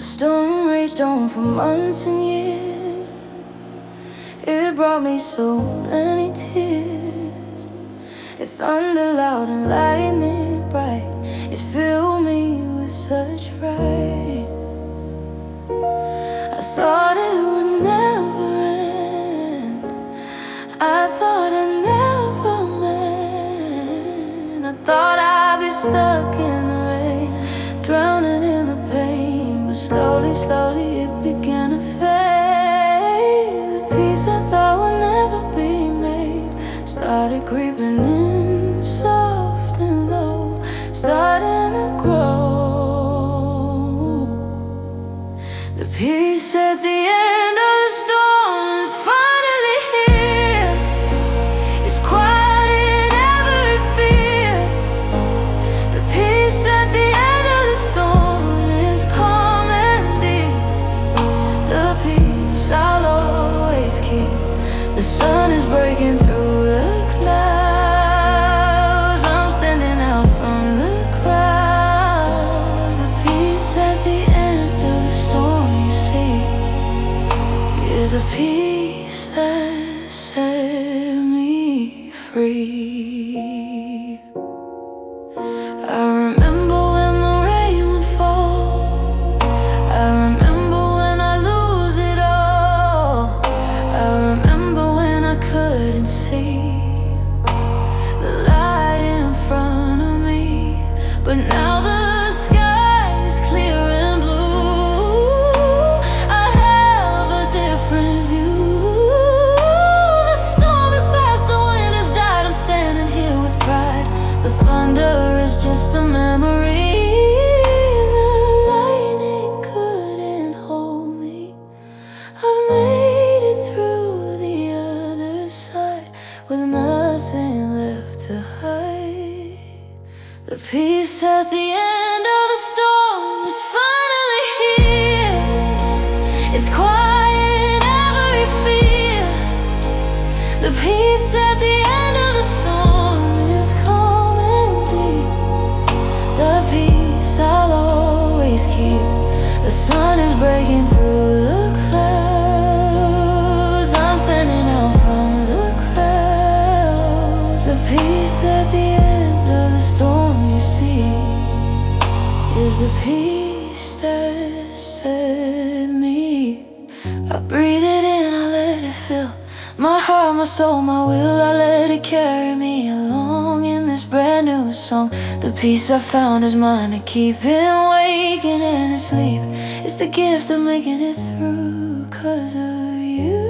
storm raged on for months and years. It brought me so many tears. It thundered loud and lightning bright. It filled me with such fright. I thought it would never end. I thought I'd never mend. I thought I'd be stuck in the rain, drowning in the pain. But slowly, slowly it began to fade. The peace I thought would never be made started creeping in, soft and low, starting to grow. The peace at the end of the storm is finally here. It's quiet in every fear. The peace at the end of the storm is calm and deep. The peace I'll always keep. The sun is breaking through the clouds. I'm standing out from the crowds. The peace at the end of the storm, you see, is a peace that set me free. I remember when the rain would fall. I remember when I lose it all. I remember when I couldn't see the light in front of me. But now the sky is clear and blue. I have a different view. The storm has passed, the wind has died. I'm standing here with pride. The thunder is just a memory. The lightning couldn't hold me. I made it through the other side with nothing left to hide. The peace at the end of the storm is finally here. It's quiet in every fear. The peace at the end of the storm is calm and deep. The peace I'll always keep. The sun is breaking through the clouds. I'm standing out from the crowds. The peace at the end of the storm, you see, is the peace that set me. I breathe it in, I let it fill my heart, my soul, my will. I let it carry me along in this brand new song. The peace I found is mine to keep him waking in his sleep. It's the gift of making it through 'cause of you.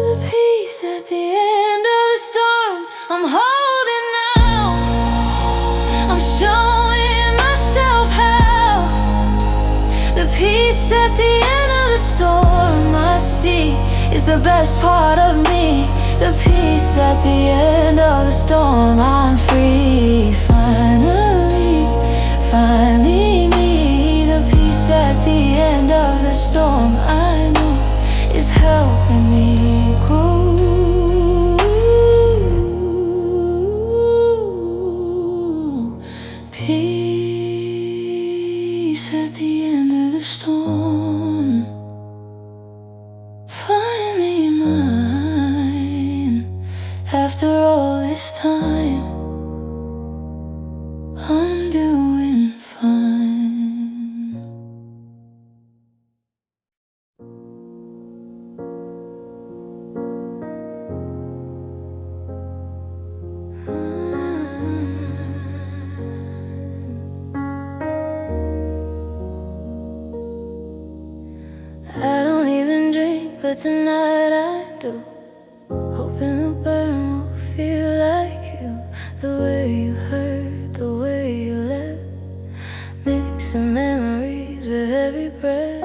The peace at the end of the storm I'm holding now. I'm showing myself how. The peace at the end of the storm I see is the best part of me. The peace at the end of the storm, I'm free. Finally, finally me. The peace at the end of the storm, I know, is helping me grow. Peace at the end of the storm, finally mine. After all this time, I'm doing fine. I don't even drink, but tonight I do. Hoping the burn will feel like you. The way you hurt, the way you left, mixing memories with every breath.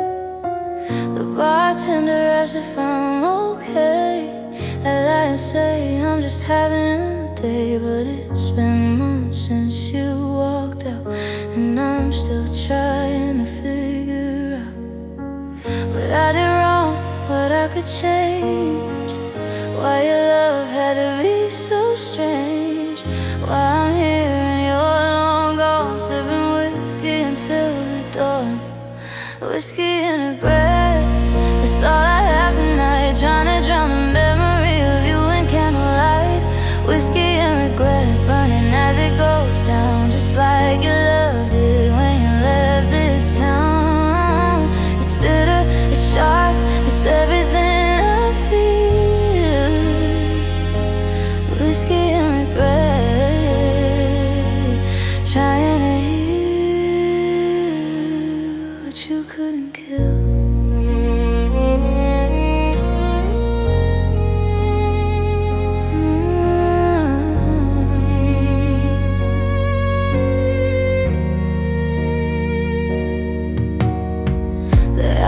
The bartender asks if I'm okay. I lie and say I'm just having a day. But it's been months since you walked out, and I'm still trying to figure out what I did wrong, what I could change. Why your love had to be so strange. Why I'm here and you're long gone, sipping whiskey whiskey and regret. That's all I have tonight, trying to drown the memory of you in candlelight. Whiskey and regret, burning as it goes down, just like you loved it when you left this town. It's bitter, it's sharp, it's everything I feel. Whiskey and regret, trying to heal what you couldn't kill.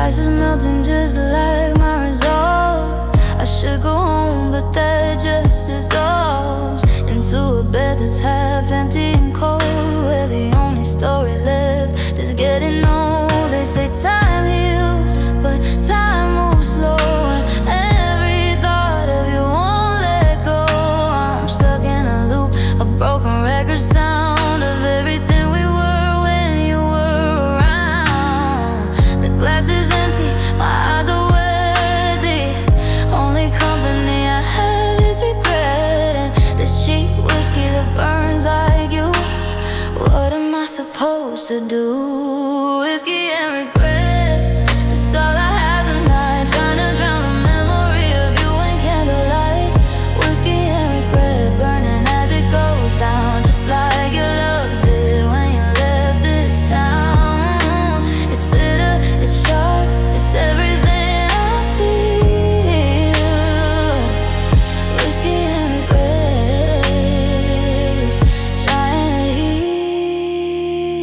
Ice is melting just like my resolve. I should go home, but that just dissolves into a bed that's half empty and cold, where the only story left is getting old. They say time heals, but time moves slow, and every thought of you won't let go. I'm stuck in a loop, a broken record sound of everything we were when you were around. The glass is empty, my eyes are wet. The only company I have is regret, and this cheap whiskey that burns like you. What am I supposed to do? Whiskey and regret, that's all I have tonight, trying to drown the memory of you in candlelight. Whiskey and regret, burning as it goes down, just like you loved it when you left this town. It's bitter, it's sharp, it's everything I feel. Whiskey and regret, trying to heal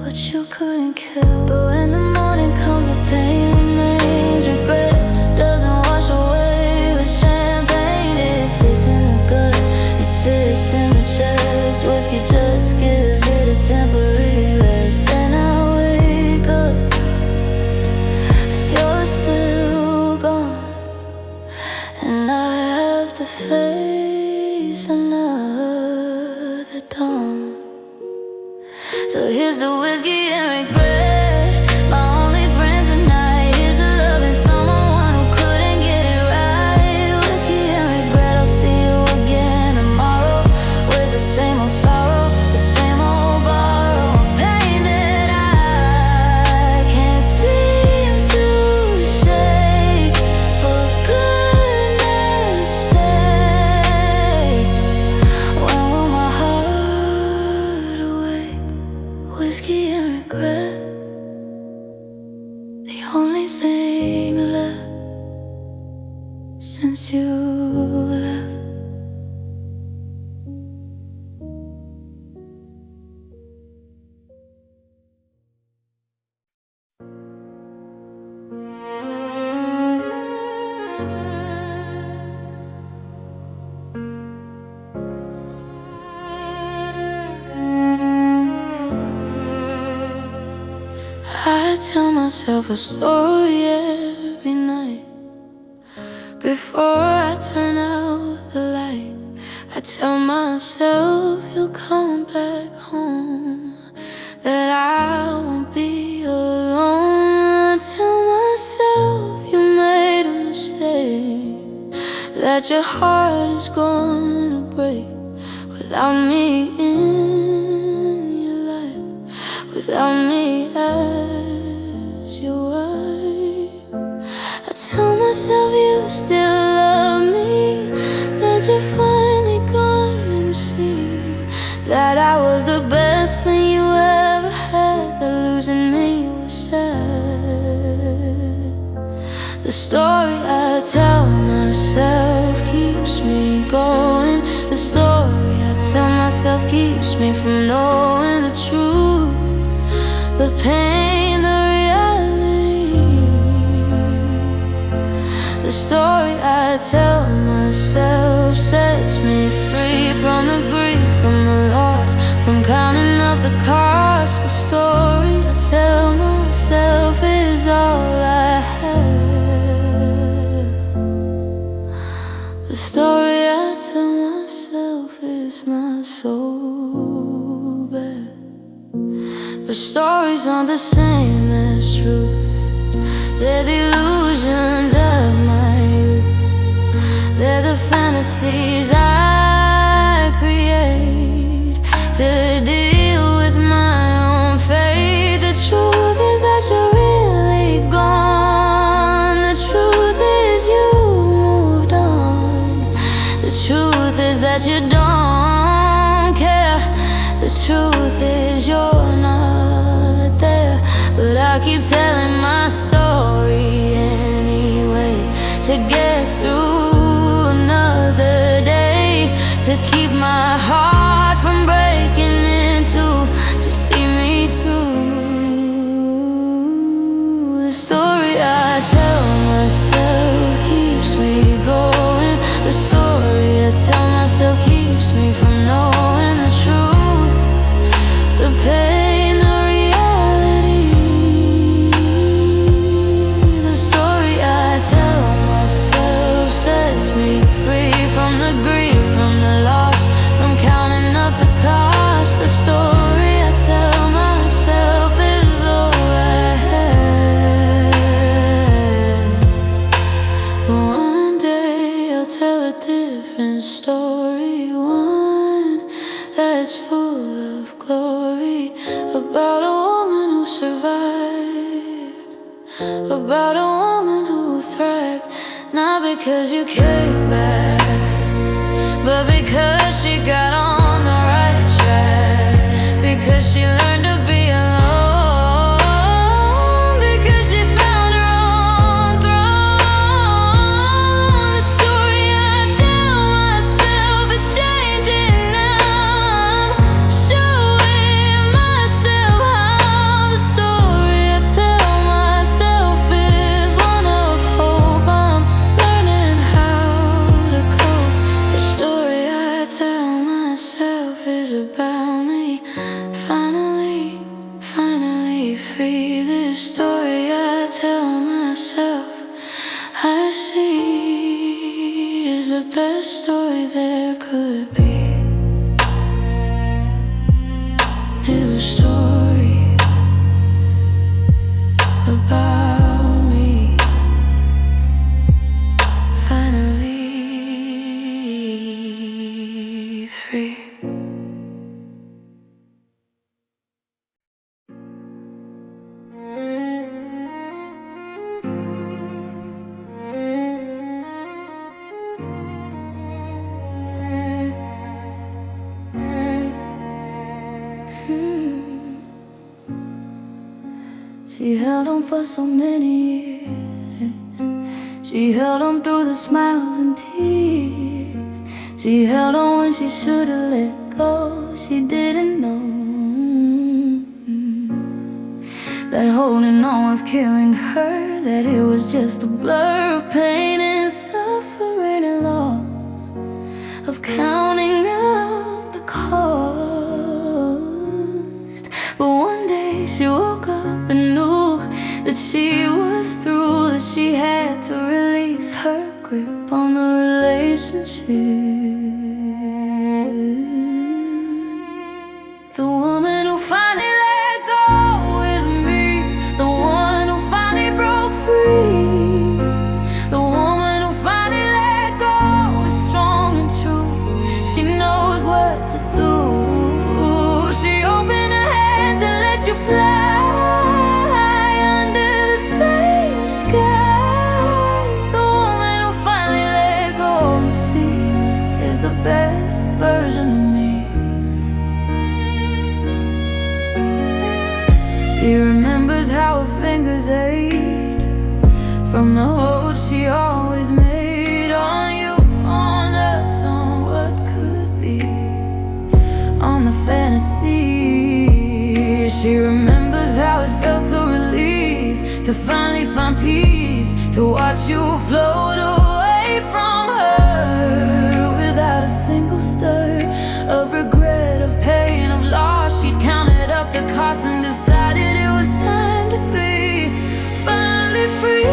what you couldn't kill. But when the morning comes, the pain remains. Regret doesn't wash away with champagne. It sits in the gut, it sits in the chest. Whiskey just gives it a temporary rest. Then I wake up, you're still gone, and I have to face another dawn. So here's the whiskey and regret, my only friends tonight. Here's the loving someone who couldn't get it right. Whiskey and regret, I'll see you again tomorrow, with the same old sorrow, the same old borrow. Pain that I can't seem to shake. For goodness sake, when will my heart awake? Whiskey and regret, the only thing left since you left. I tell myself a story every night before I turn out the light. I tell myself you'll come back home, that I won't be alone. I tell myself you made a mistake, that your heart is gonna break without me in your life, without me as your wife. I tell myself you still love me, that you're finally gonna see that I was the best thing you ever had, that losing me was sad. The story I tell myself keeps me going. The story I tell myself keeps me from knowing the truth, the pain, the reality. The story I tell myself sets me free from the grief, from the loss, from counting up the cost. The story I tell myself is all I have. The story I tell myself is not so bad. but stories aren't the same as truth. They're the illusions of my youth. They're the fantasies I create to deal with my own fate. The truth is that you're really gone. The truth is you moved on. The truth is that you don't care. The truth is you're not there. But I keep telling my story anyway, to get through another day, to keep my heart from breaking in two, to see me through. The story I tell myself keeps me going. The story I tell myself keeps me from knowing the truth, the pain, the reality. The story I tell myself sets me free from the grief, from the loss, from counting up the cost. The story I tell myself is all I had. But one day I'll tell a different story, one that's full of glory, about a woman who survived, about a woman who thrived. Not because you came back, but because she got on the right track, because she learned to be alone, because she found her own throne. The story I tell myself is changing now. I'm showing myself how. The story I tell myself is one of hope. I'm learning how to cope. The story I tell myself is about me. Finally free. This story I tell myself I see is the best story there could be. New story about me. Finally free. She held on for so many years. She held on through the smiles and tears. She held on when she should've let go. She didn't know that holding on was killing her, that it was just a blur of pain and suffering and loss, of counting up the cost. But one day she woke up and knew that she was through, that she had to release her grip on the relationship. The woman who finally let go is me, the one who finally broke free. The woman who finally let go is strong and true. She knows what to do. She opened her hands and let you fly under the same sky. The woman who finally let go, you see, is the best version of me. She remembers how her fingers ached from the hold she always made on you, on us, on what could be, on the fantasy. She remembers how it felt to release, to finally find peace, to watch you float away from her without a single stir of regret, of pain, of loss. She'd counted up the cost and decided it was time to be finally free.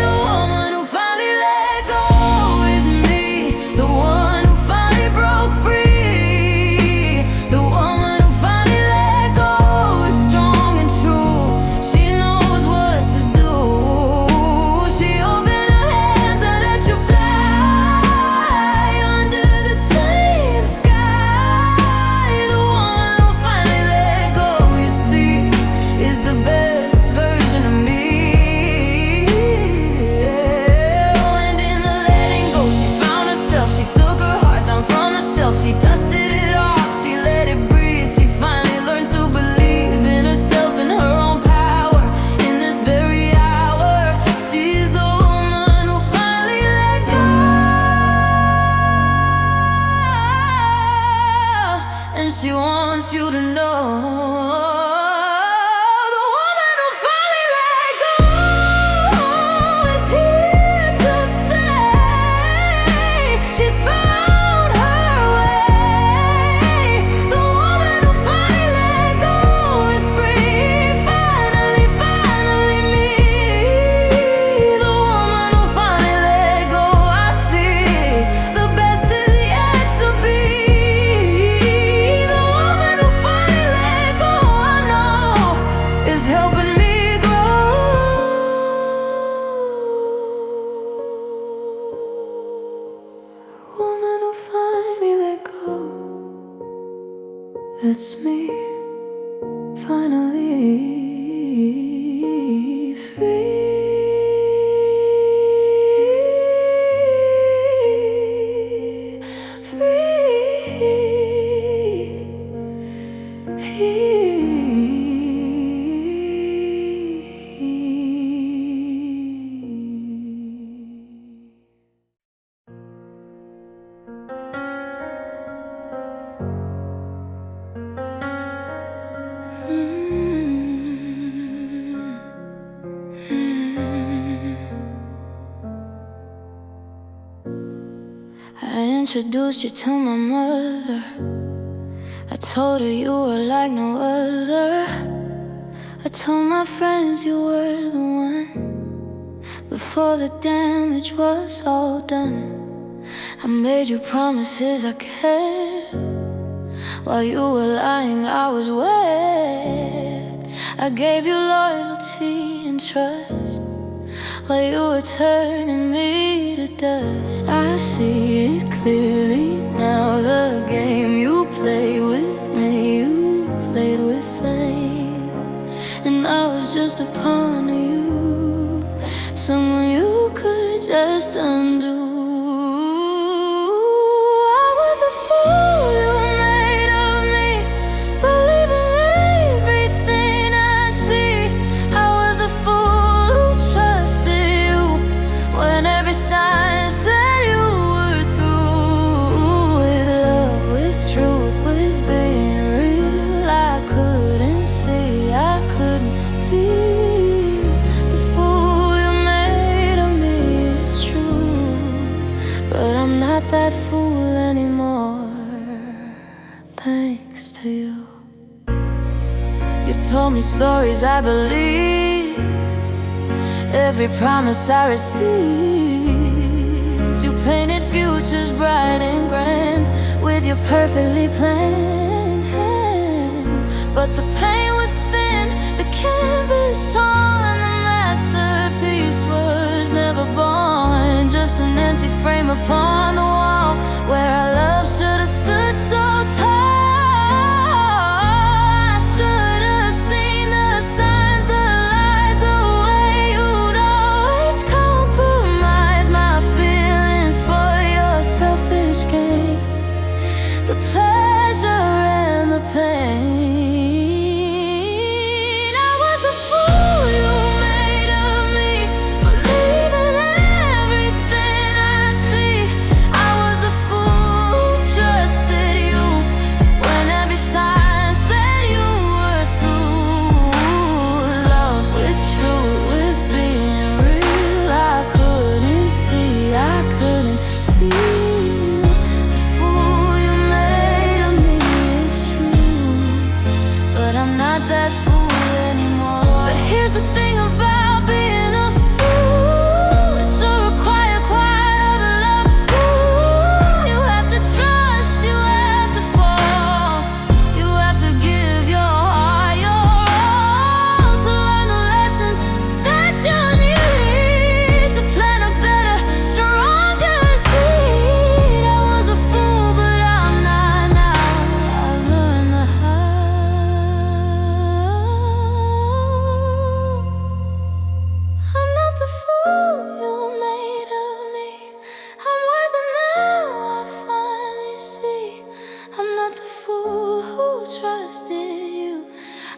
The woman who finally let go is me, the one who finally broke free. The woman who finally let go introduced you to my mother. I told her you were like no other. I told my friends you were the one. Before the damage was all done, I made you promises I kept. While you were lying, I was wet. I gave you loyalty and trust, while you were turning me to dust. I see it clearly now, the game you played with me, you played with flame. And I was just a pawn to you, someone you could just undo. I was the fool you made of me, believing everything I see. I was a fool who trusted you when every sign said you were through. With love, with truth, with being real, I couldn't see, I couldn't feel. The fool you made of me is true, but I'm not that fool anymore, thanks to you. You told me stories I believed, every promise I received. You painted futures bright and grand with your perfectly planned hand. But the pain was thin, the canvas torn, the masterpiece was never born. Just an empty frame upon the wall where our love should have stood so tall. I should have seen the signs, the lies, the way you'd always compromise my feelings for your selfish gain, the pleasure and the pain. I was the fool you made of me, believing everything I see. I was the fool who trusted you when every sign said you were through. Love with truth, with being real, I couldn't see, I couldn't feel. The fool you made of me is true, but I'm not that fool anymore. But here's the thing about being a fool, it's a required part of the love school. You have to trust, you have to fall, you have to give your heart, your all, to learn the lessons that you need to plant a better, stronger seed. I was a fool, but I'm not now. I've learned the how. I'm not the fool you made of me. I'm wiser now, I finally see. I'm not the fool who trusted you.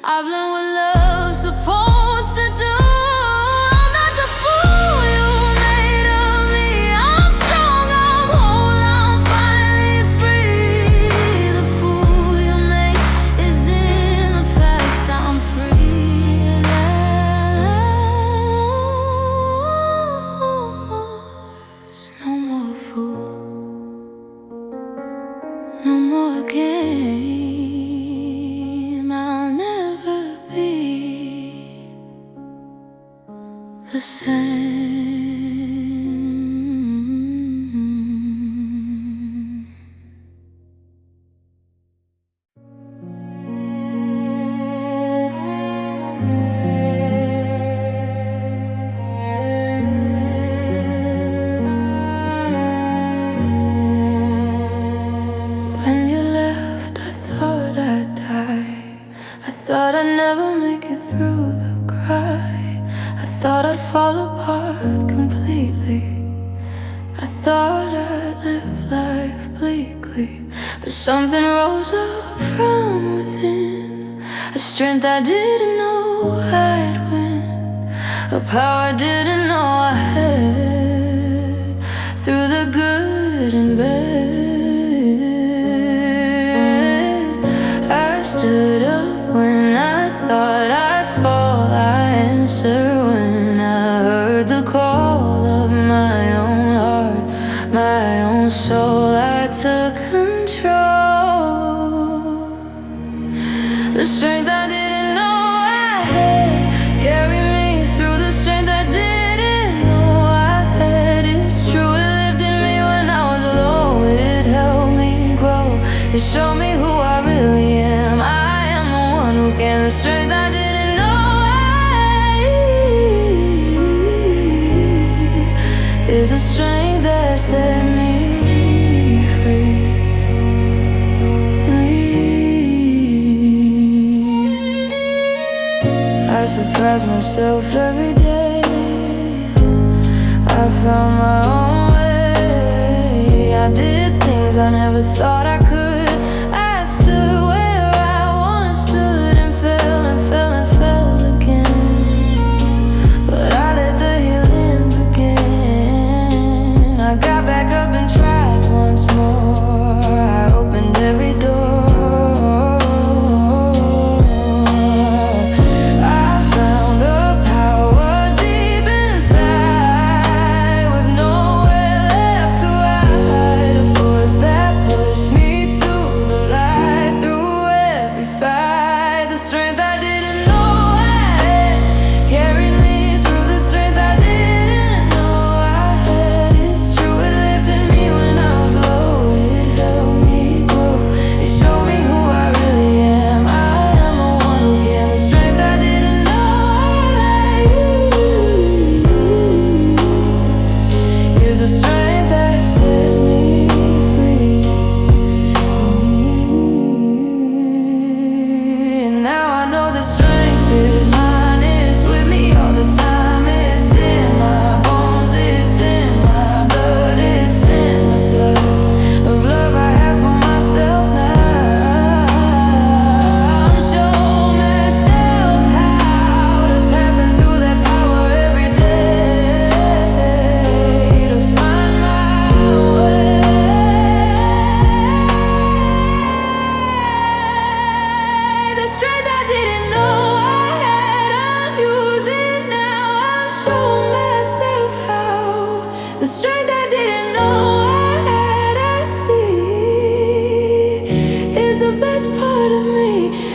I've learned what love's supposed to do. I'm not the fool you made of me. I'm strong, I'm whole, I'm finally free. The fool you made is in the past, I'm free at last. No more fool, no more game. I'll never be the same. When you left, I thought I'd die. I thought I'd never make it through the cry. I thought I'd fall apart completely. I thought I'd live life bleakly. But something rose up from within, a strength I didn't know I'd win, a power I didn't know I had. Through the good and bad, I stood up when I thought I'd fall. I answered when I heard the call of my own heart, my own soul. I strength I didn't know I had. Carry me through the strength I didn't know I had. It's true, it lifted me when I was low. It helped me grow. It showed me who I really am. I am the one who can. The strength I didn't know I had is a strength that set me free. I surprise myself every day. I found my own way. I did things I never thought I could. I stood where I once stood and fell and fell and fell again. But I let the healing begin. I got back up and tried once more. I opened every door.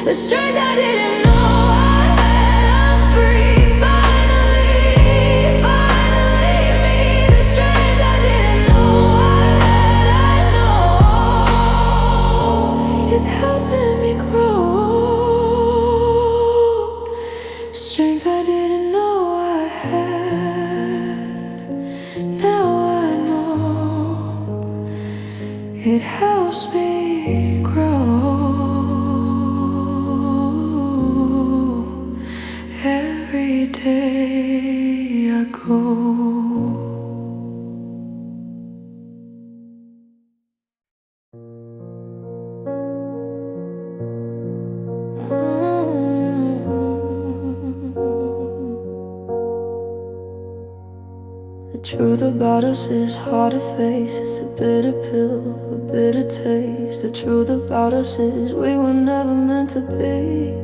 The strength I didn't know I had, I'm free, finally, finally me. The strength I didn't know I had, I know is helping me grow. Strength I didn't know I had, now I know it helps me grow. Every day I go. The truth about us is hard to face. It's a bitter pill, a bitter taste. The truth about us is we were never meant to be.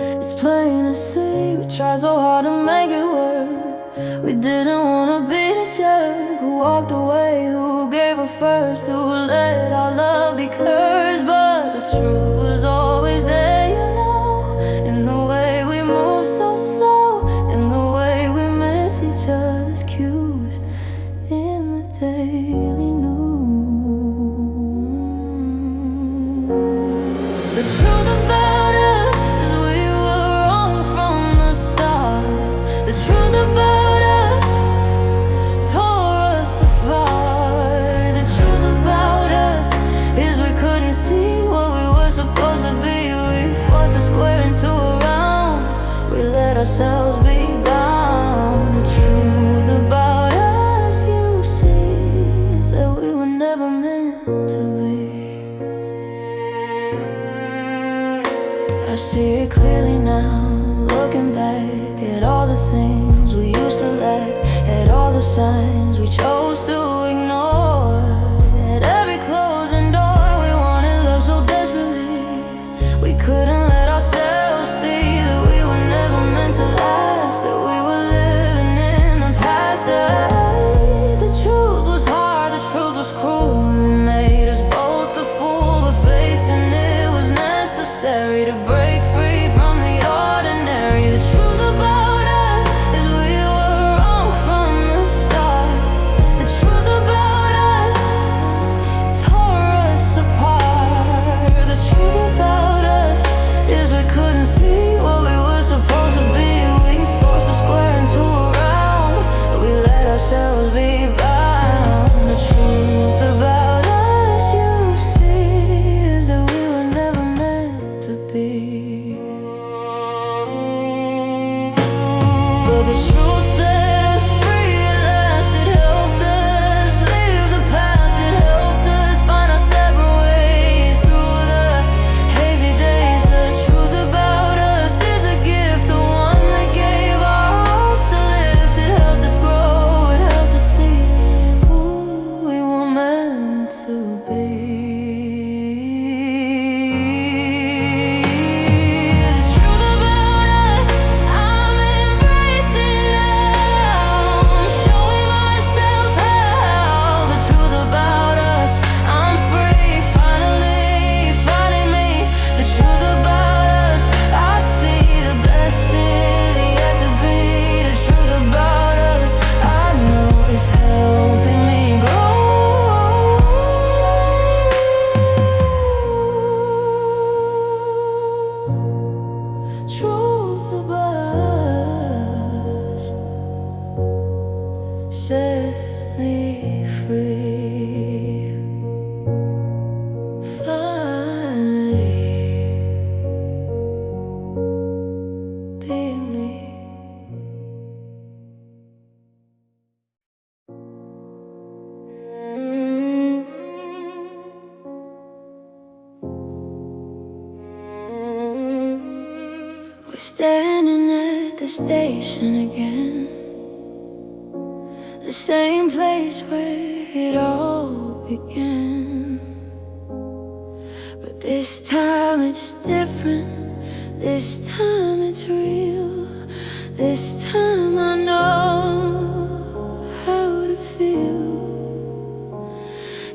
It's plain to see, we tried so hard to make it work. We didn't wanna be the jerk who walked away, who gave her first, who let our love be cursed. But the truth was always there, you know, in the way we move so slow, in the way we miss each other's cues in the daily news. The truth about us is we were wrong from the start. The truth about us tore us apart. The truth about us is we couldn't see what we were supposed to be. We forced a square into a round. We let ourselves be bound. The truth about us, you see, is that we were never meant to be. I see it clearly now, looking back at all the things we used to lack, at all the signs we chose to ignore, at every closing door. We wanted love so desperately, we couldn't let ourselves see that we were never meant to last, that we were living in the past. The truth was hard, the truth was cruel. It made us both a fool, but facing it was necessary to break free We're standing at the station again, the same place where it all began. But this time it's different, this time it's real. This time I know how to feel.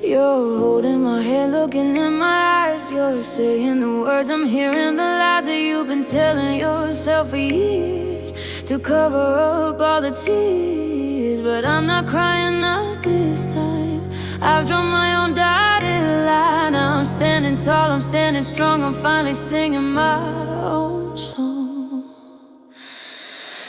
You're holding my hand, looking in my eyes. You're saying the words, I'm hearing the lies that you've been telling yourself for years, to cover up all the tears. But I'm not crying, not this time. I've drawn my own dotted line. Now I'm standing tall, I'm standing strong. I'm finally singing my own song.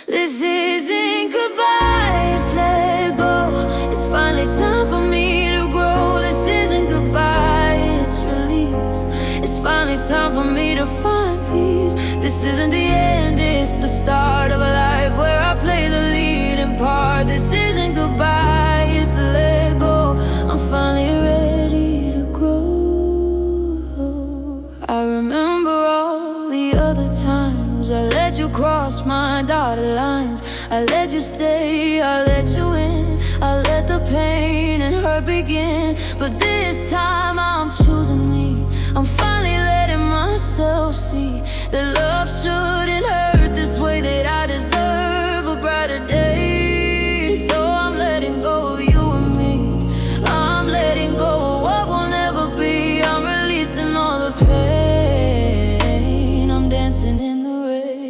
This isn't goodbye, it's let go. It's finally time for me to grow. This isn't goodbye, it's release. It's finally time for me to find peace. This isn't the end, it's the start of a life where I play the leading part. This isn't goodbye, it's let go. I'm finally ready to grow. I remember all the other times I let you cross my dotted lines. I let you stay, I let you in. I let the pain and hurt begin. But this time I'm choosing me. I'm finally letting myself see that love shouldn't hurt this way, that I deserve a brighter day. So I'm letting go of you and me. I'm letting go of what will never be. I'm releasing all the pain. I'm dancing in the rain.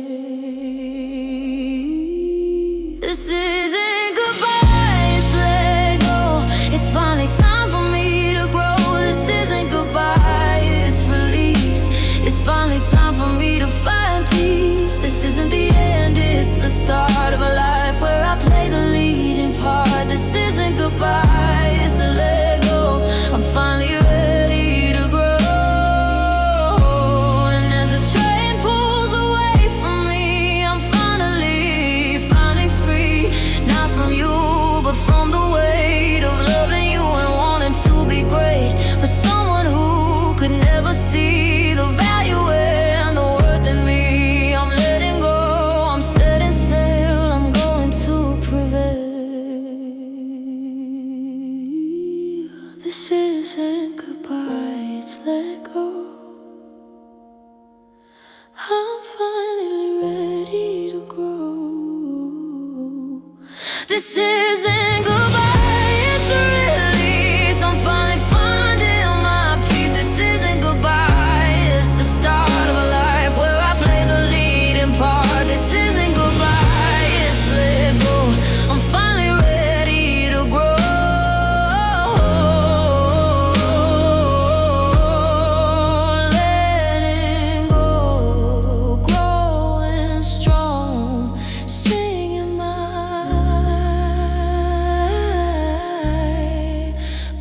This isn't goodbye, it's let go. It's finally time for me to grow. This isn't goodbye, it's release. It's finally time for me to find peace. This isn't the end, it's the start of a life where I play the leading part. This isn't goodbye, it's a let go. I'm finally ready to grow. And as the train pulls away from me, I'm finally free. Not from you, but from the weight of loving you and wanting to be great. For someone who could never see the value and the worth in me. I'm letting go, I'm setting sail, I'm going to prevail. This isn't goodbye, it's let go. I'm finally ready to grow. This isn't goodbye, it's a release. I'm finally finding my peace. This isn't goodbye, it's the start of a life where I play the leading part. This isn't goodbye, it's let go. I'm finally ready to grow. Letting go, growing strong, singing my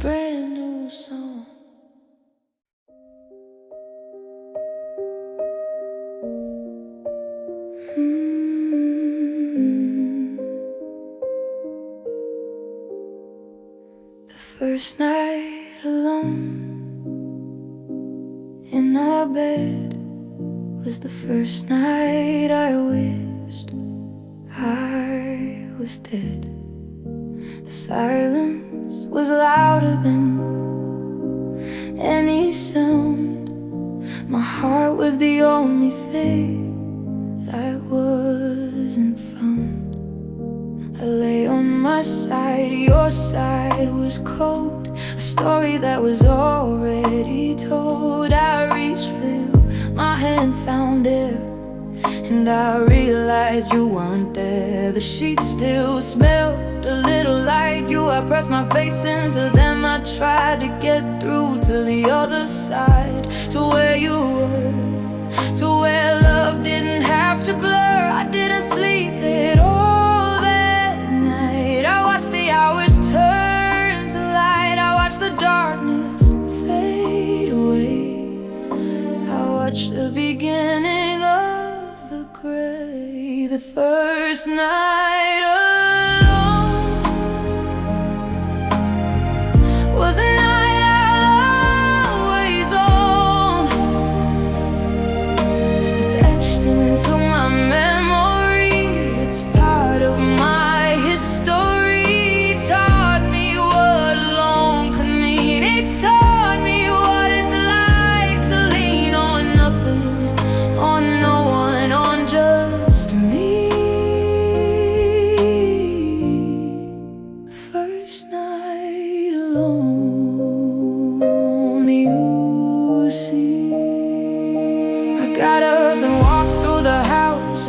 brand new song. The first night alone in our bed was the first night I wished I was dead. The silence was louder than any sound. My heart was the only thing that wasn't found. I lay on my side, your side was cold. A story that was already told. I reached for you, my hand found air, and I realized you weren't there. The sheets still smelled a little like you. I pressed my face into them. I tried to get through to the other side, to where you were, to where love didn't have to blur. I didn't sleep at all that night. I watched the hours turn to light. I watched the darkness fade away. I watched the beginning of the gray. The first night alone was a night I'll always own. It's etched into my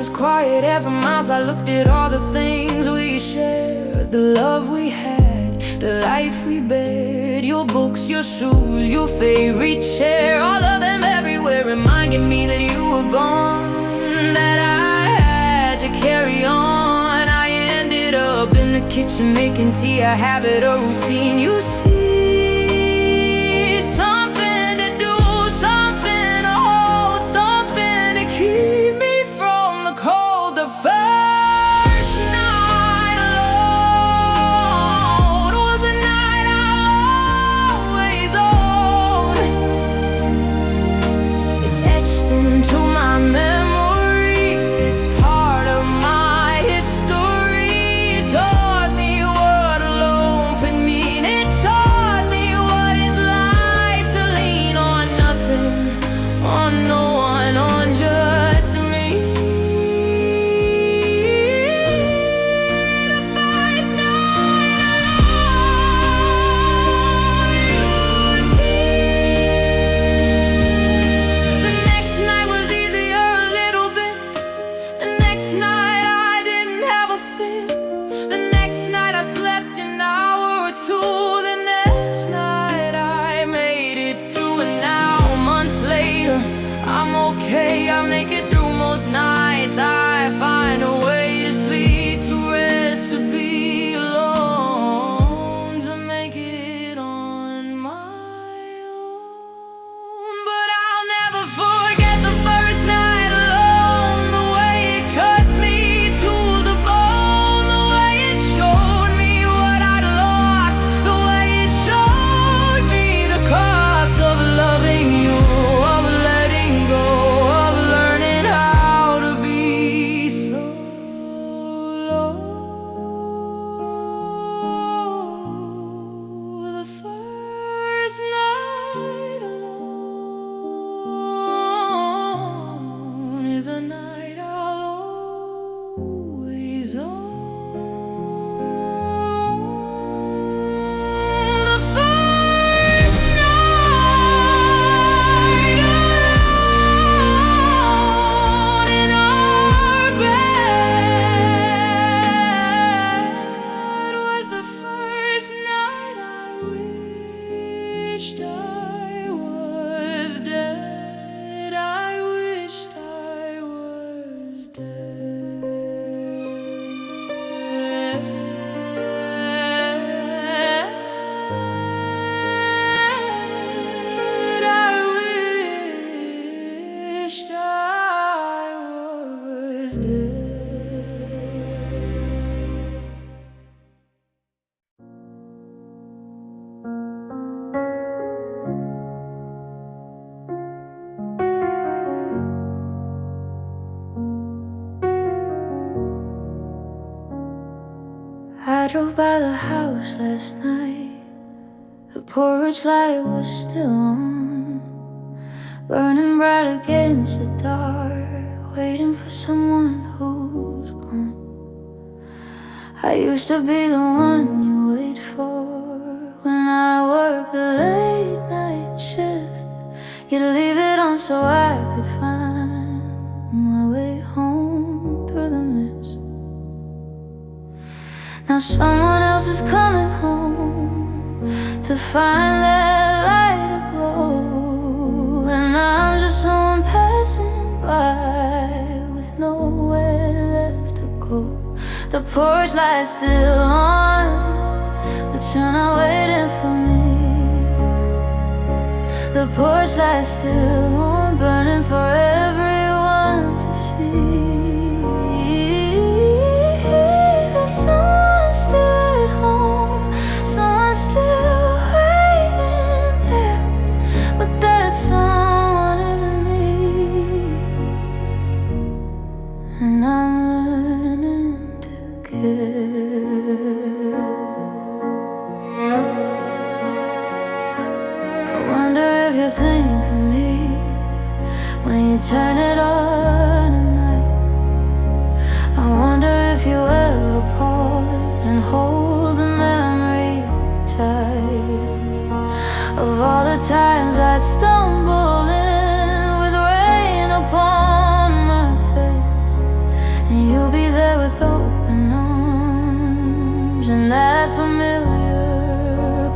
was quiet every miles. I looked at all the things we shared, the love we had, the life we bared. Your books, your shoes, your favorite chair, all of them everywhere, reminding me that you were gone, that I had to carry on. I ended up in the kitchen making tea, a habit, a routine. You see, something to do, something to hold, something to keep me from the cold. The first night alone was a night I'll always own. It's etched into my memory, it's part of my history. It taught me what alone could mean. It taught me what it's like to lean on nothing, on no one, on just me. The first night alone, you see. The next night was easier a little bit. The next night I didn't have a fear. The next night I slept an hour or two. The next night I made it through. And now, months later, I'm okay. I make it through most nights. I find a way to sleep, to rest, to be alone, to make it on my own. But I'll never forget the first night alone, the way it cut me to the bone, the way it showed me what I'd lost, the way it showed me the cost of loving you, of letting go, of learning how to be solo. The first night alone is a night I'll always own. The first night alone in our bed was the first night I wished I was dead. I wished I was dead. I wished I was dead. I drove by the house last night. The porch light was still on, burning bright against the dark, waiting for someone who's gone. I used to be the one you wait for when I worked the late night shift. You'd leave it on so I could find my way home through the mist. Now someone else is coming home to find that light aglow, and I'm just someone passing by with nowhere left to go. The porch light's still on, but you're not waiting for me. The porch light's still on, burning for everyone to see. There's someone still at home, someone still waiting there, but that someone isn't me. And I'm learning to care. I wonder if you think of me when you turn it on at night. I wonder if you ever pause and hold the memory tight of all the times I'd stumble in with rain upon my face,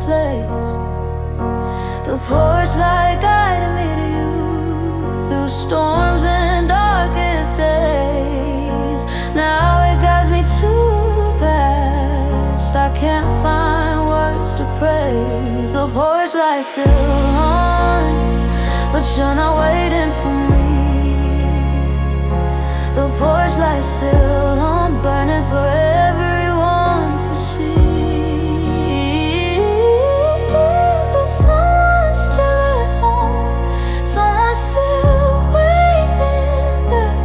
place. The porch light guided me to you through storms and darkest days. Now it guides me to the past. I can't find words to praise. The porch light's still on, but you're not waiting for me. The porch light's still on, burning for everyone to see. But someone's still at home, someone's still waiting there.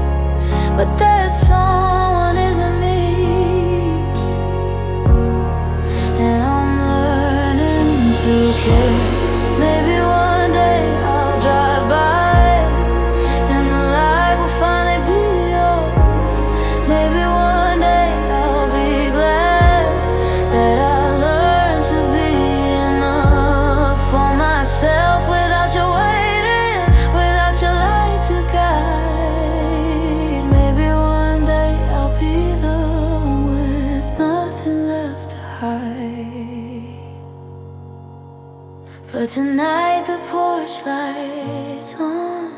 But that someone isn't me, and I'm learning to care. Maybe one day I'll drive by and the light will finally be off. Maybe one day I'll be glad that I learned to be enough for myself without your waiting, without your light to guide. Maybe one day I'll be the one with nothing left to hide. But tonight the porch light's on,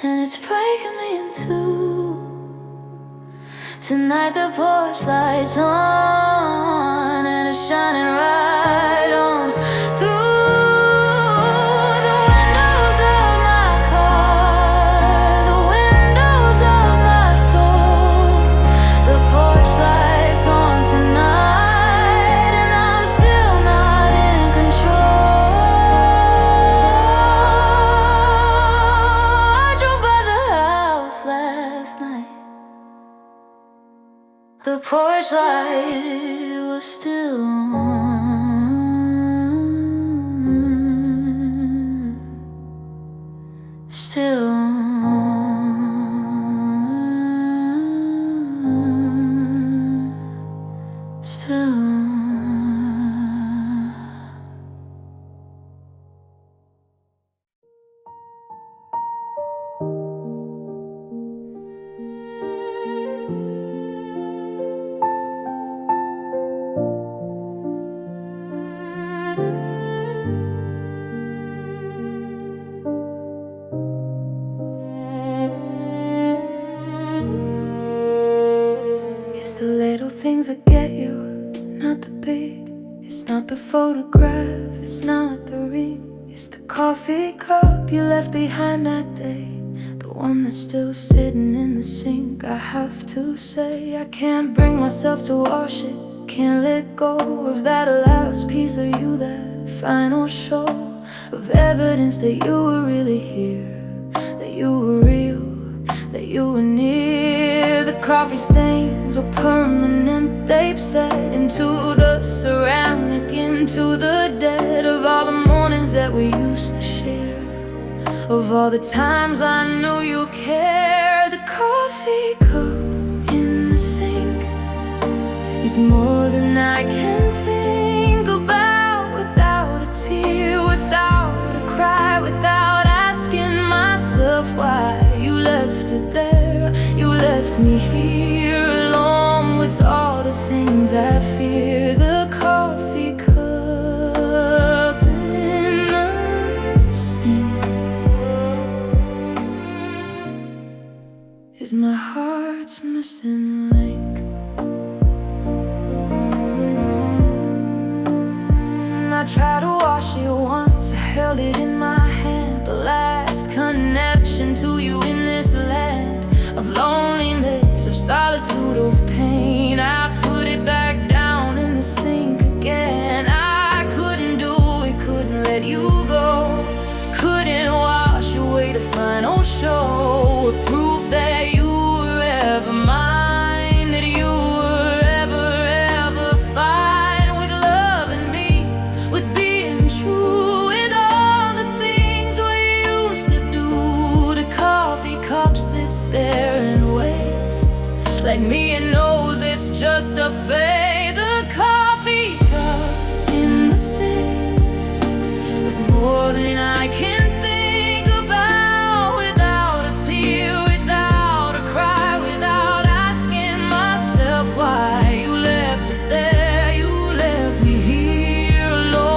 and it's breaking me in two. Tonight the porch light's on, and it's shining right on through the windows of my car, the windows of my soul. The porch light's on tonight, and I'm still not in control. I drove by the house last night. The porch light was still on, still on, still on. It's the little things that get you, not the big. It's not the photograph, it's not the ring. It's the coffee cup you left behind that day, the one that's still sitting in the sink. I have to say, I can't bring myself to wash it. Can't let go of that last piece of you, that final show of evidence that you were really here, that you were real, that you were near. The coffee stains are permanent, they've set into the ceramic, into the dead of all the mornings that we used to share, of all the times I knew you cared. The coffee cup in the sink is more than I can think about, without a tear, without a cry, without asking myself why you left it there. You left me here alone with all the things I fear. The coffee cup in the sink is my heart's missing link. I tried to wash it once, I held it in my hand, the last connection to you in this land of loneliness, of solitude, of pain. I put it back down in the sink again. I couldn't do it, couldn't let you go, couldn't wash away the final show of proof that you were ever mine, that you were ever fine with loving me, with being true, with all the things we used to do. The coffee cup sits there and waits, like me, and knows it's just a fade. The coffee cup in the sink is more than I can think about, without a tear, without a cry, without asking myself why you left it there. You left me here alone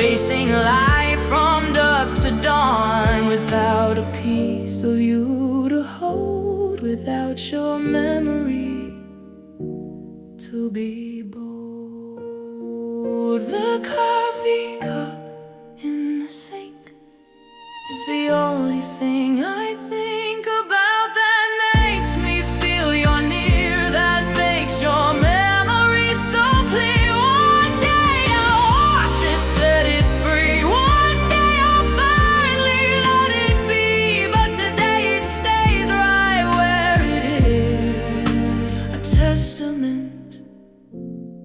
facing life from dusk to dawn, without a piece of you to hold, without your memory to be bold. The coffee cup in the sink is the only thing I think about that makes me feel you're near, that makes your memory so clear. One day I'll wash it, set it free. One day I'll finally let it be. But today it stays right where it is, a testament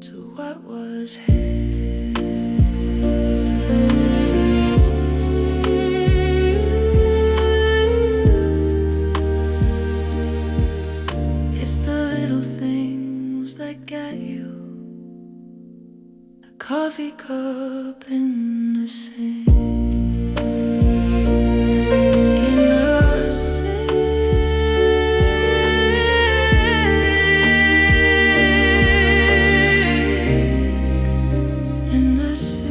to what was his. That got you, the coffee cup in the sink, in the sink, in the sink.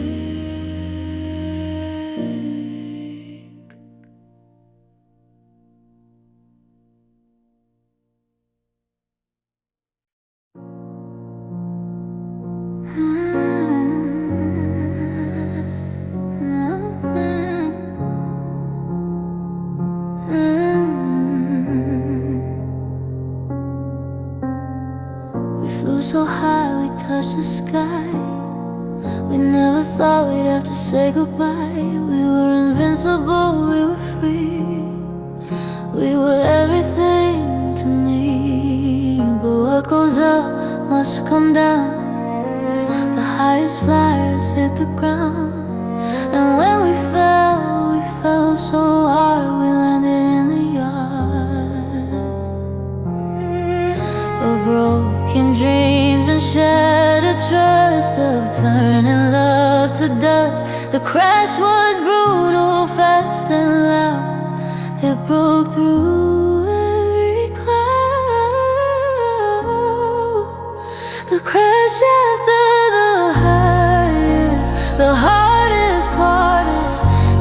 We flew so high, we touched the sky. We never thought we'd have to say goodbye. We were invincible, we were free. We were everything to me. But what goes up must come down. The highest flyers hit the ground. And when we fell so hard, we landed in the yard. But broken dreams and shattered trust of turning love to dust. The crash was brutal, fast and loud. It broke through every cloud. The crash after the highest, the hardest part, it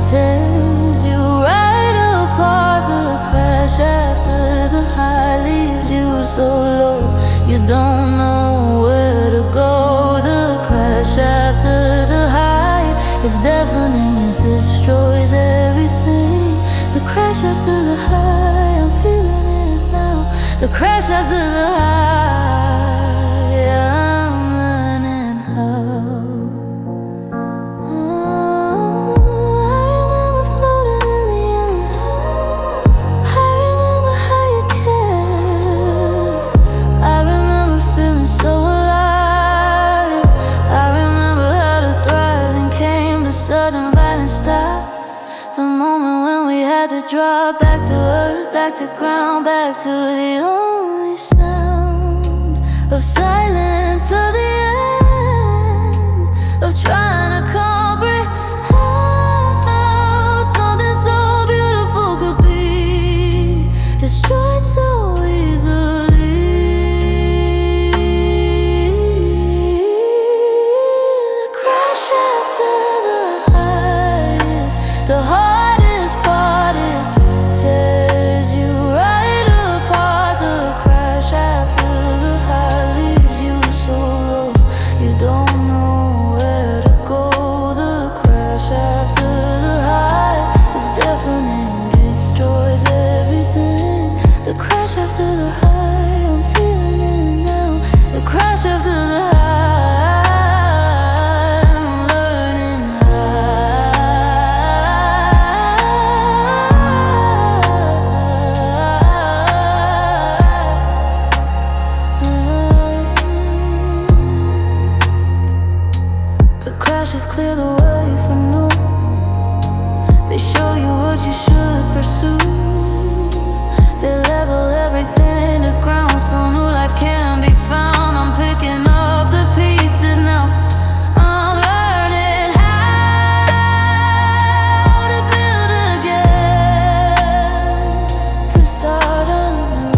tears you right apart. The crash after the high leaves you so low, you don't know where to go. The crash after the high is deafening, it destroys everything. The crash after the high, I'm feeling it now. The crash after the high, I'm learning how. Oh, I remember floating in the air. I remember how you cared. I remember feeling so alive. I remember how to thrive. Then came the sudden violent stop. The moment when we had to drop back to earth, back to ground, back to the only sound of silence, of the end, of trying to comprehend how something so beautiful could be destroyed so easily. The crash after the highs, the hardest part, it tears you right apart. The crash after the high leaves you so low, you don't know where to go. The crash after the high is deafening, destroys everything. The crash after the high, I'm feeling it now. The crash after the high, I'm learning the crashes clear the way for new. They show you what you should pursue. They level everything to ground, so new life can be found. I'm picking up the pieces now. I'm learning how to build again, to start anew,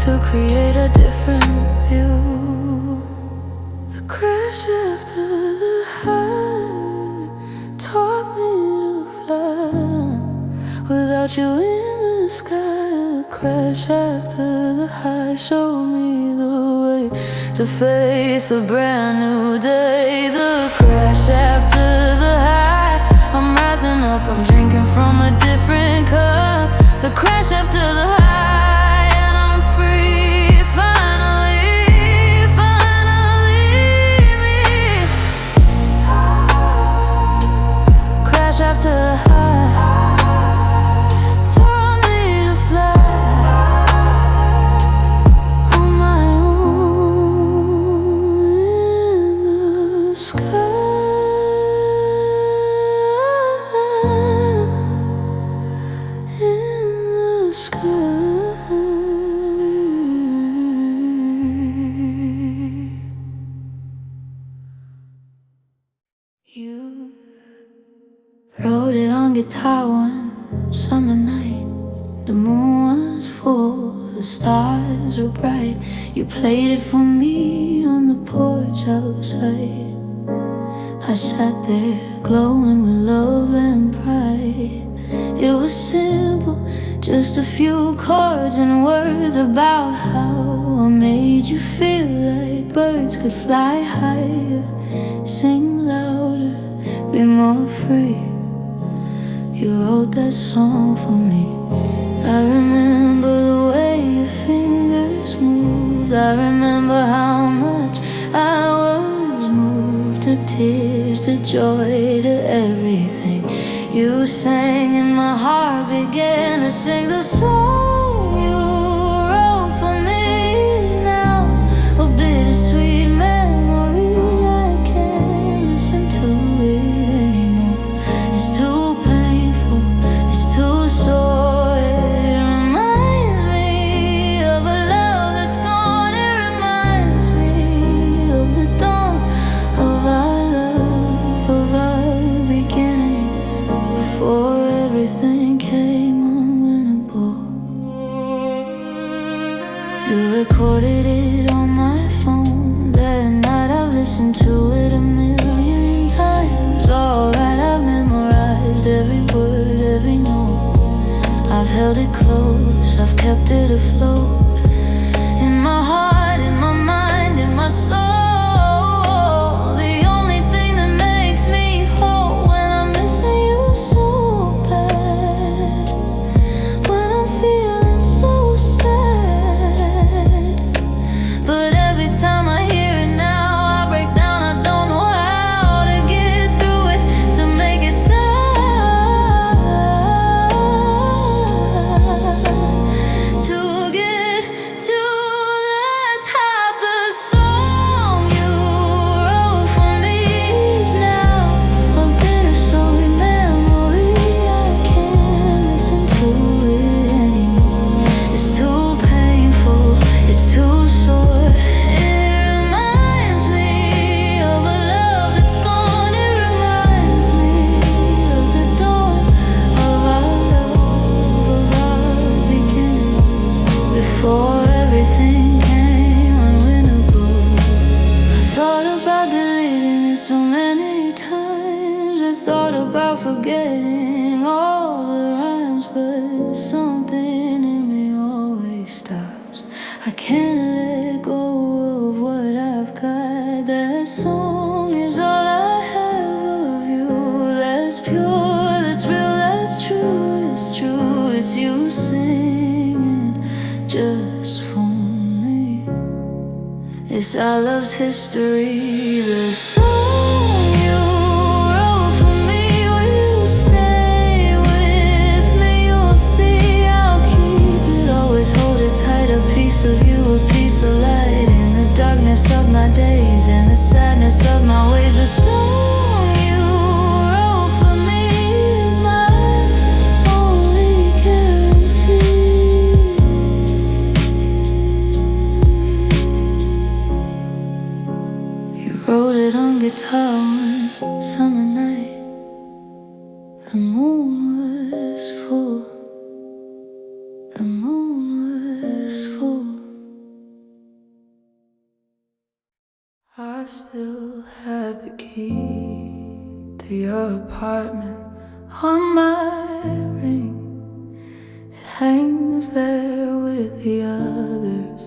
to create a different view. The crash after the high. without you in the sky. A crash after the high showed me the way to face a brand new day. The crash after the high, I'm rising up, I'm drinking from a different cup. The crash after the high, and I'm free, finally, finally me. Crash after the high taught me to fly on my own in the sky. You wrote it on guitar one summer night. The moon was full, the stars were bright. You played it for me on the porch outside. I sat there glowing with love and pride. It was simple, just a few chords and words about how I made you feel like birds could fly higher, sing louder, be more free. You wrote that song for me. I remember the way your fingers moved. I remember how much I was moved, to tears, to joy, to everything. You sang and my heart began to sing. The song you wrote for me is now a bittersweet memory. I can't listen to it anymore. It's too painful, it's too sore. It reminds me of a love that's gone. It reminds me of the dawn of our love, of our beginning, before everything came unwinnable. You recorded it on my phone that night. I've listened to it a million times. Alright, I've memorized every word, every note. I've held it close, I've kept it afloat, in my heart, in my mind, in my soul. The only thing that makes me whole when I'm missing you so bad, when I'm feeling so sad. But every time I hear it now, I break down. I don't know how to get through it, to make it stop, to get to the top. The song you wrote for me is now a bittersweet memory. I can't listen to it anymore. It's too painful, it's too sore. It reminds me of a love that's gone. It reminds me of the dawn of our love, of our beginning, before everything came unwinnable. I thought about deleting it so many times. I thought about forgetting all the rhymes, but something in me always stops. I can't let go of what I've got. That song is all I have of you. That's pure, that's real, that's true. It's true, it's you singing just for me. It's our love's history. The song you wrote for me. Will you stay with me? You'll see I'll keep it. Always hold it tight. A piece of you, a piece of light, in the darkness of my days, in the sadness of my ways. The song you wrote for me is my only guarantee. You wrote it on guitar one summer night. The moon was full, the moon was full. I still have the key to your apartment on my ring. hangs there with the others,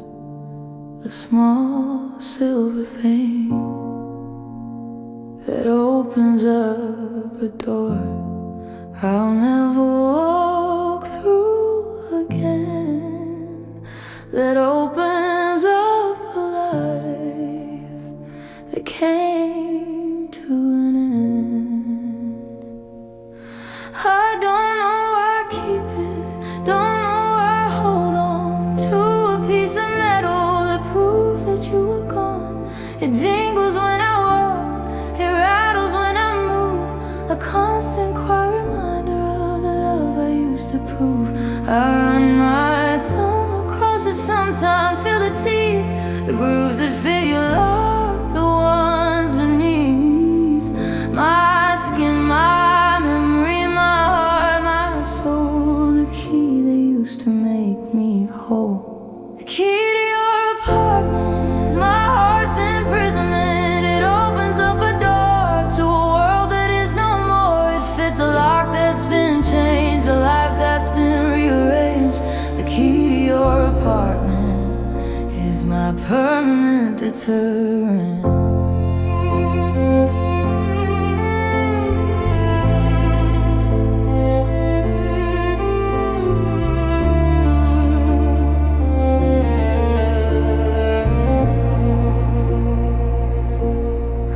a small silver thing that opens up a door I'll never walk through again, that opens up a life that came to an end. I don't know why I keep it, don't know why I hold on to a piece of metal that proves that you were gone. It jingles when I walk, it rattles when I move, a constant quiet reminder of the love I used to prove. I run my thumb across it sometimes, feel the teeth, the grooves that fit your lock, the ones beneath my skin, my memory, my heart, my soul, the key that used to make me whole. The key to your apartment is my heart's imprisonment. It opens up a door to a world that is no more. It fits a lock that's been changed, a life that's been rearranged. The key to your apartment is my permanent deterrent.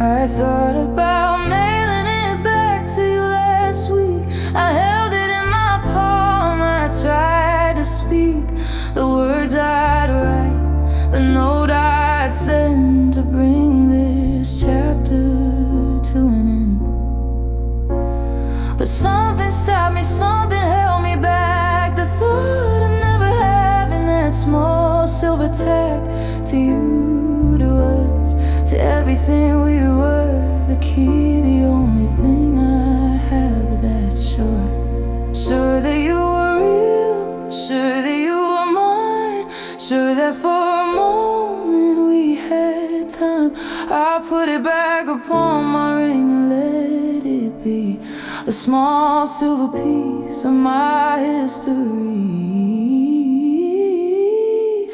I thought about mailing it back to you last week. I held it in my palm, I tried to speak the words I'd write, the note I'd send to bring this chapter to an end. But something stopped me, something held me back, the thought of never having that small silver tag to you, to us, to everything we were. The key, the only thing I have that's sure. Sure that you were real, sure that you were mine, sure that for a moment we had time. I put it back upon my ring and let it be a small silver piece of my history.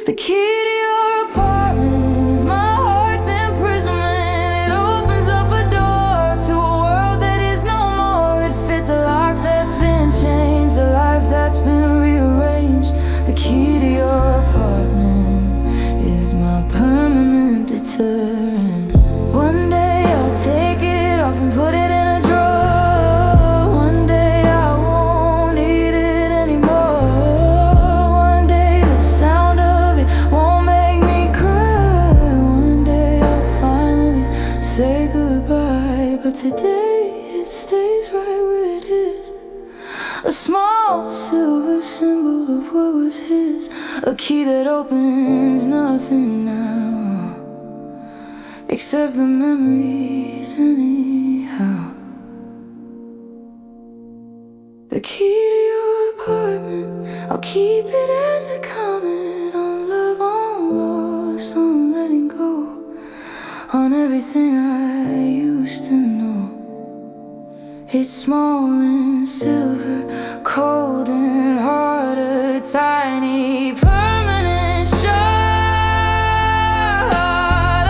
The key to your apartment is my heart's imprisonment. It opens up a door to a world that is no more. It fits a lock that's been changed, a life that's been rearranged. The key to your apartment is my permanent deterrent. One day I'll take it off and put it in a drawer. One day I won't need it anymore. One day the sound of it won't make me cry. One day I'll finally say goodbye. But today it stays right where it is, a small silver symbol of what was his, a key that opens nothing now except the memories anyhow. The key to your apartment, I'll keep it as a comment on love, on loss, on letting go, on everything I used to know. It's small and silver, cold and hard, a tiny permanent shard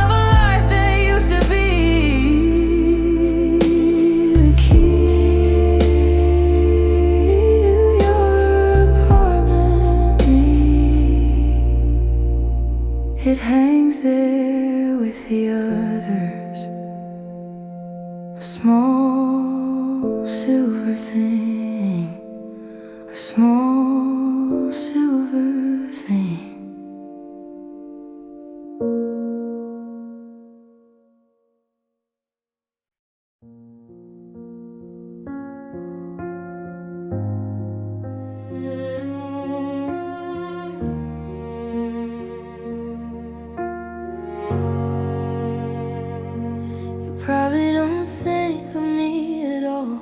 of a life that used to be. The key to your apartment, it hangs there with the others, a small silver thing, a small silver thing. You probably don't think of me at all.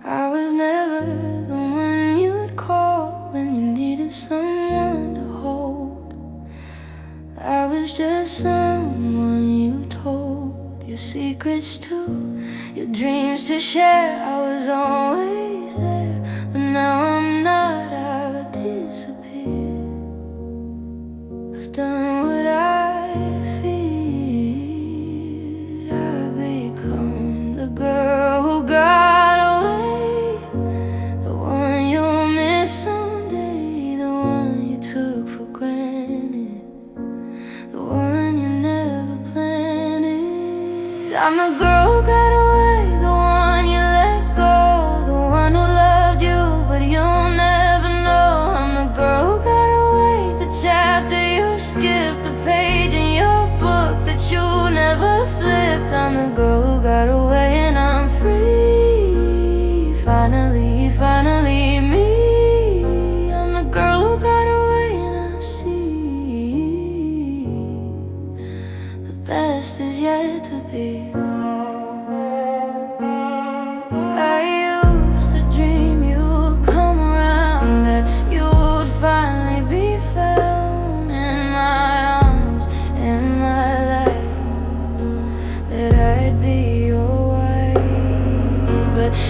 I was never the one you'd call when you needed someone to hold. I was just someone you told your secrets to, your dreams to share. I was always there, but now I'm not. I did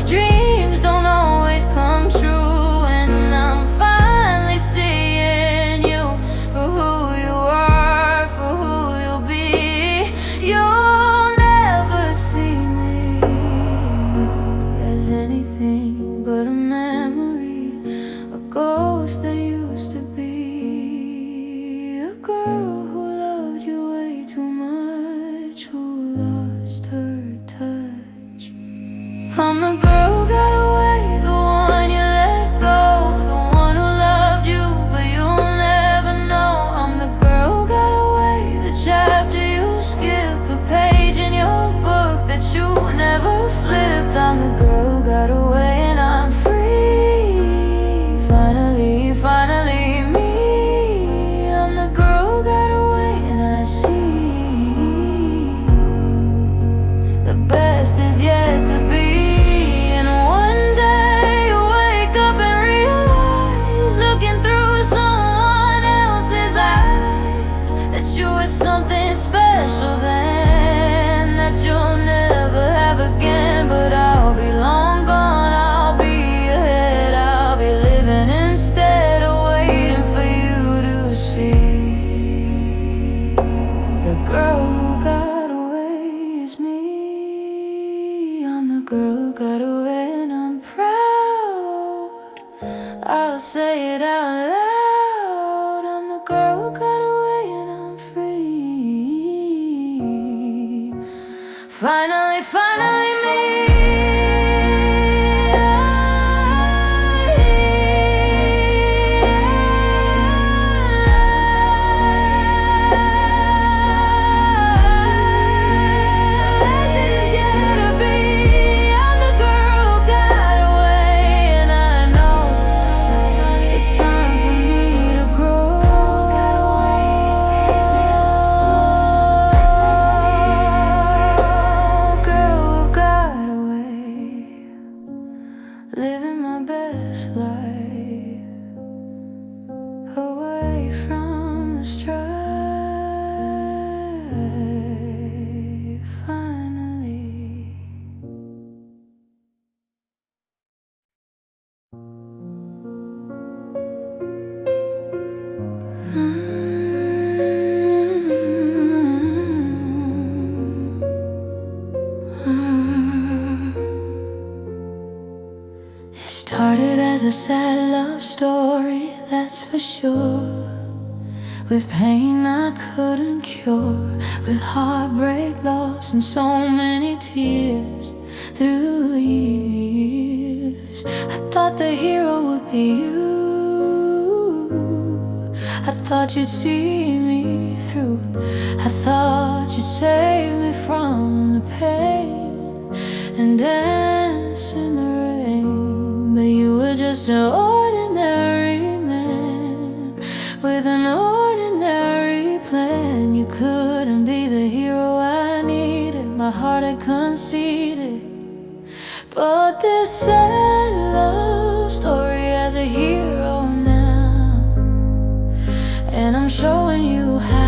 Dreams don't always come true, and I'm finally seeing you for who you are, for who you'll be. You'll never see me as anything but a memory, a ghost that used to be, a girl who loved you way too much, who lost her touch. I'm the girl who got away, the one you let go, the one who loved you but you'll never know. I'm the girl who got away, the chapter you skipped, the page in your book that you never flipped. I'm the girl who got away and I'm free. Finally, finally me. I'm the girl who got away and I see the best is yet to be. And one day you wake up and realize, looking through someone else's eyes, that you were something special then, that you'll never have again. But I'll be long gone, I'll be ahead, I'll be living instead of waiting for you to see. The girl who got away is me. I'm the girl who got away and I'm proud. I'll say it out loud. I'm the girl who got away and I'm free. Finally, finally me. Living my best life, away from the strife, finally. It started as a sad love story, that's for sure, with pain I couldn't cure, with heartbreak, loss, and so many tears through the years. I thought the hero would be you, I thought you'd see me through, I thought you'd save me from the pain and dance in the rain. But you were just an ordinary man with an ordinary plan. You couldn't be the hero I needed, my heart had conceded. But this sad love story has a hero now, and I'm showing you how.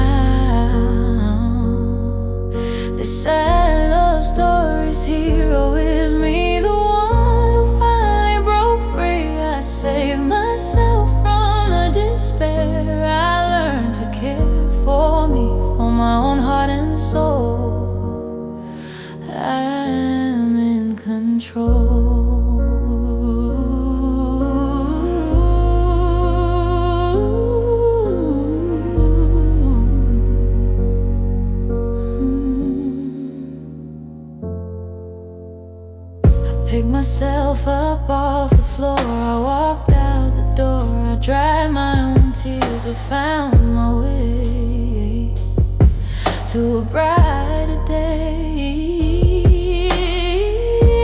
This sad love story's hero is me, the one who finally broke free. I saved myself from the despair. I learned to care for me, for my own heart and soul. I am in control. Picked myself up off the floor, I walked out the door, I dried my own tears, I found my way to a brighter day.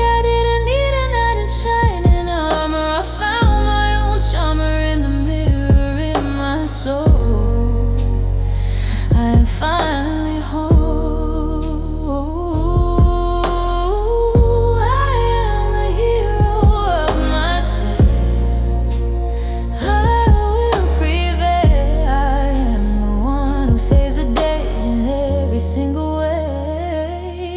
I didn't need a knight in shining armor, I found my own charmer in the mirror in my soul. I am finally home. Single way.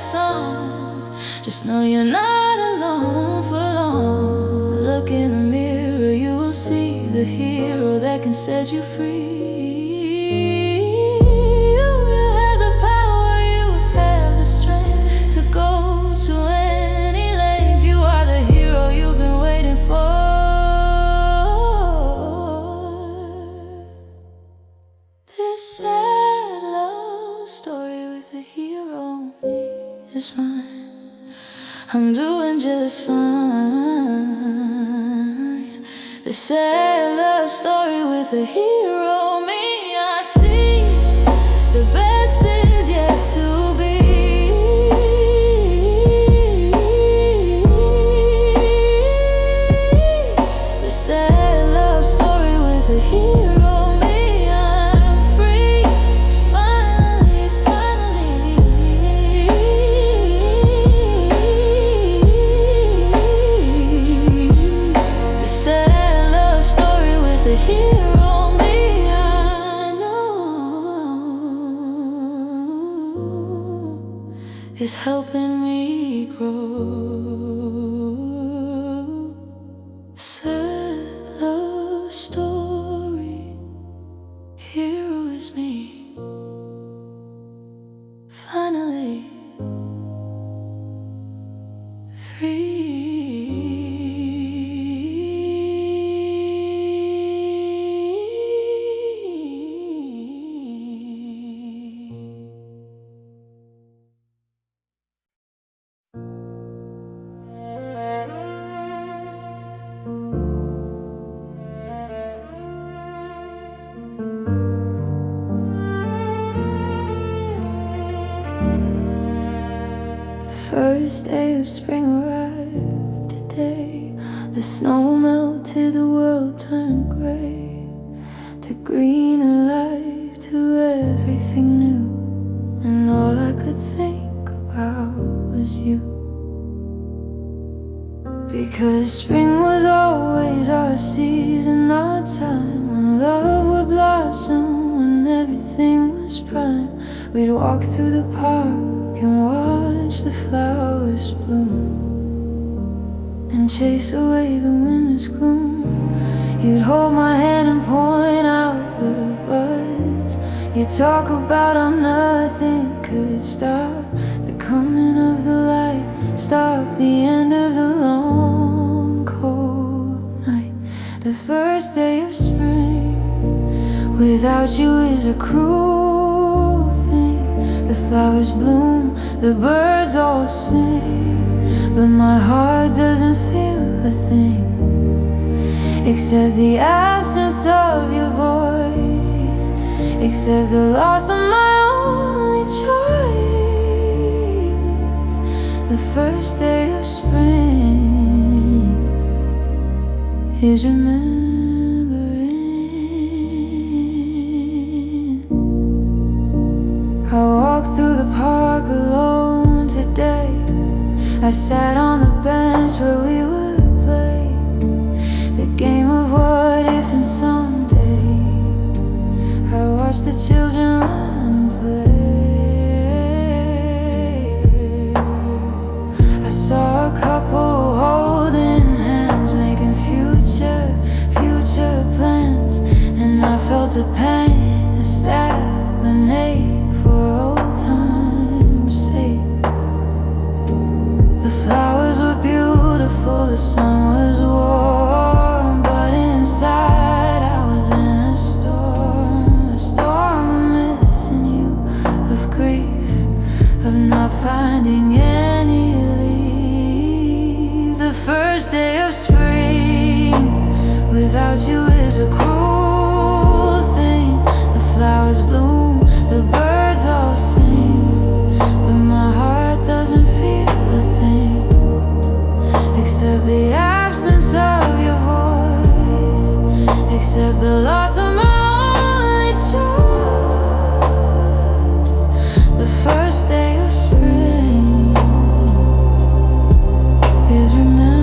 song. Just know you're not alone for long. Look in the mirror, you will see the hero that can set you free. You have the power, you have the strength to go to any length. You are the hero you've been waiting for. This sad love story with a hero is mine. I'm doing just fine. The sad love story with a hero me. I see the best is yet to be. The sad love story with a hero. Is helping me grow. Sad love story, hero is me. Finally free. First day of spring arrived today. The snow melted, the world turned gray, to green and life, to everything new. And all I could think about was you. Because spring was always our season, our time, when love would blossom, when everything was prime. We'd walk through the park and watch the flowers bloom, and chase away the winter's gloom. You'd hold my hand and point out the buds. You'd talk about how nothing could stop the coming of the light, stop the end of the long cold night. The first day of spring without you is a cruel thing. The flowers bloom, the birds all sing, but my heart doesn't feel a thing, except the absence of your voice, except the loss of my only choice. The first day of spring is remembering. I walked through the park alone today. I sat on the bench where we would play the game of what if and someday. I watched the children run and play. I saw a couple holding hands, making future plans. And I felt a pain, a stab, an ache, for old time's sake. The flowers were beautiful, the sun was warm, but inside I was in a storm of missing you, of grief, of not finding any relief. The first day of spring without you is a cruel thing. The flowers bloom, the birds all sing, but my heart doesn't feel a thing, except the absence of your voice, except the loss of my only choice. The first day of spring is remembering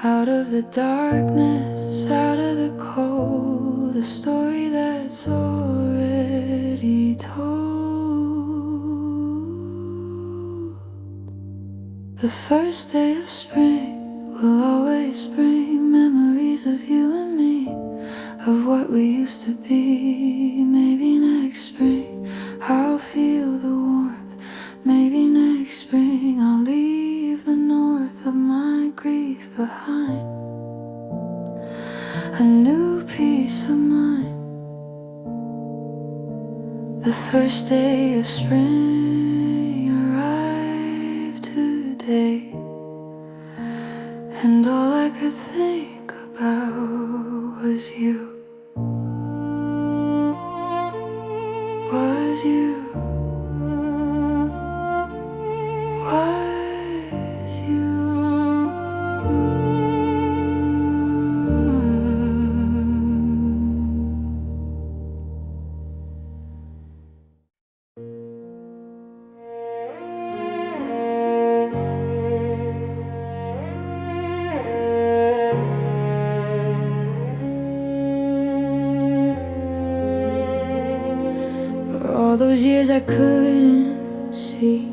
Out of the darkness, out of the cold, the story that's already told. The first day of spring will always bring memories of you and me, of what we used to be. Maybe next spring I'll feel the warmth. Maybe next spring I'll leave the north of my grief behind. A new peace of mind. The first day of spring arrived today, and all I could think about was you. Was you. Was you. For all those years I couldn't see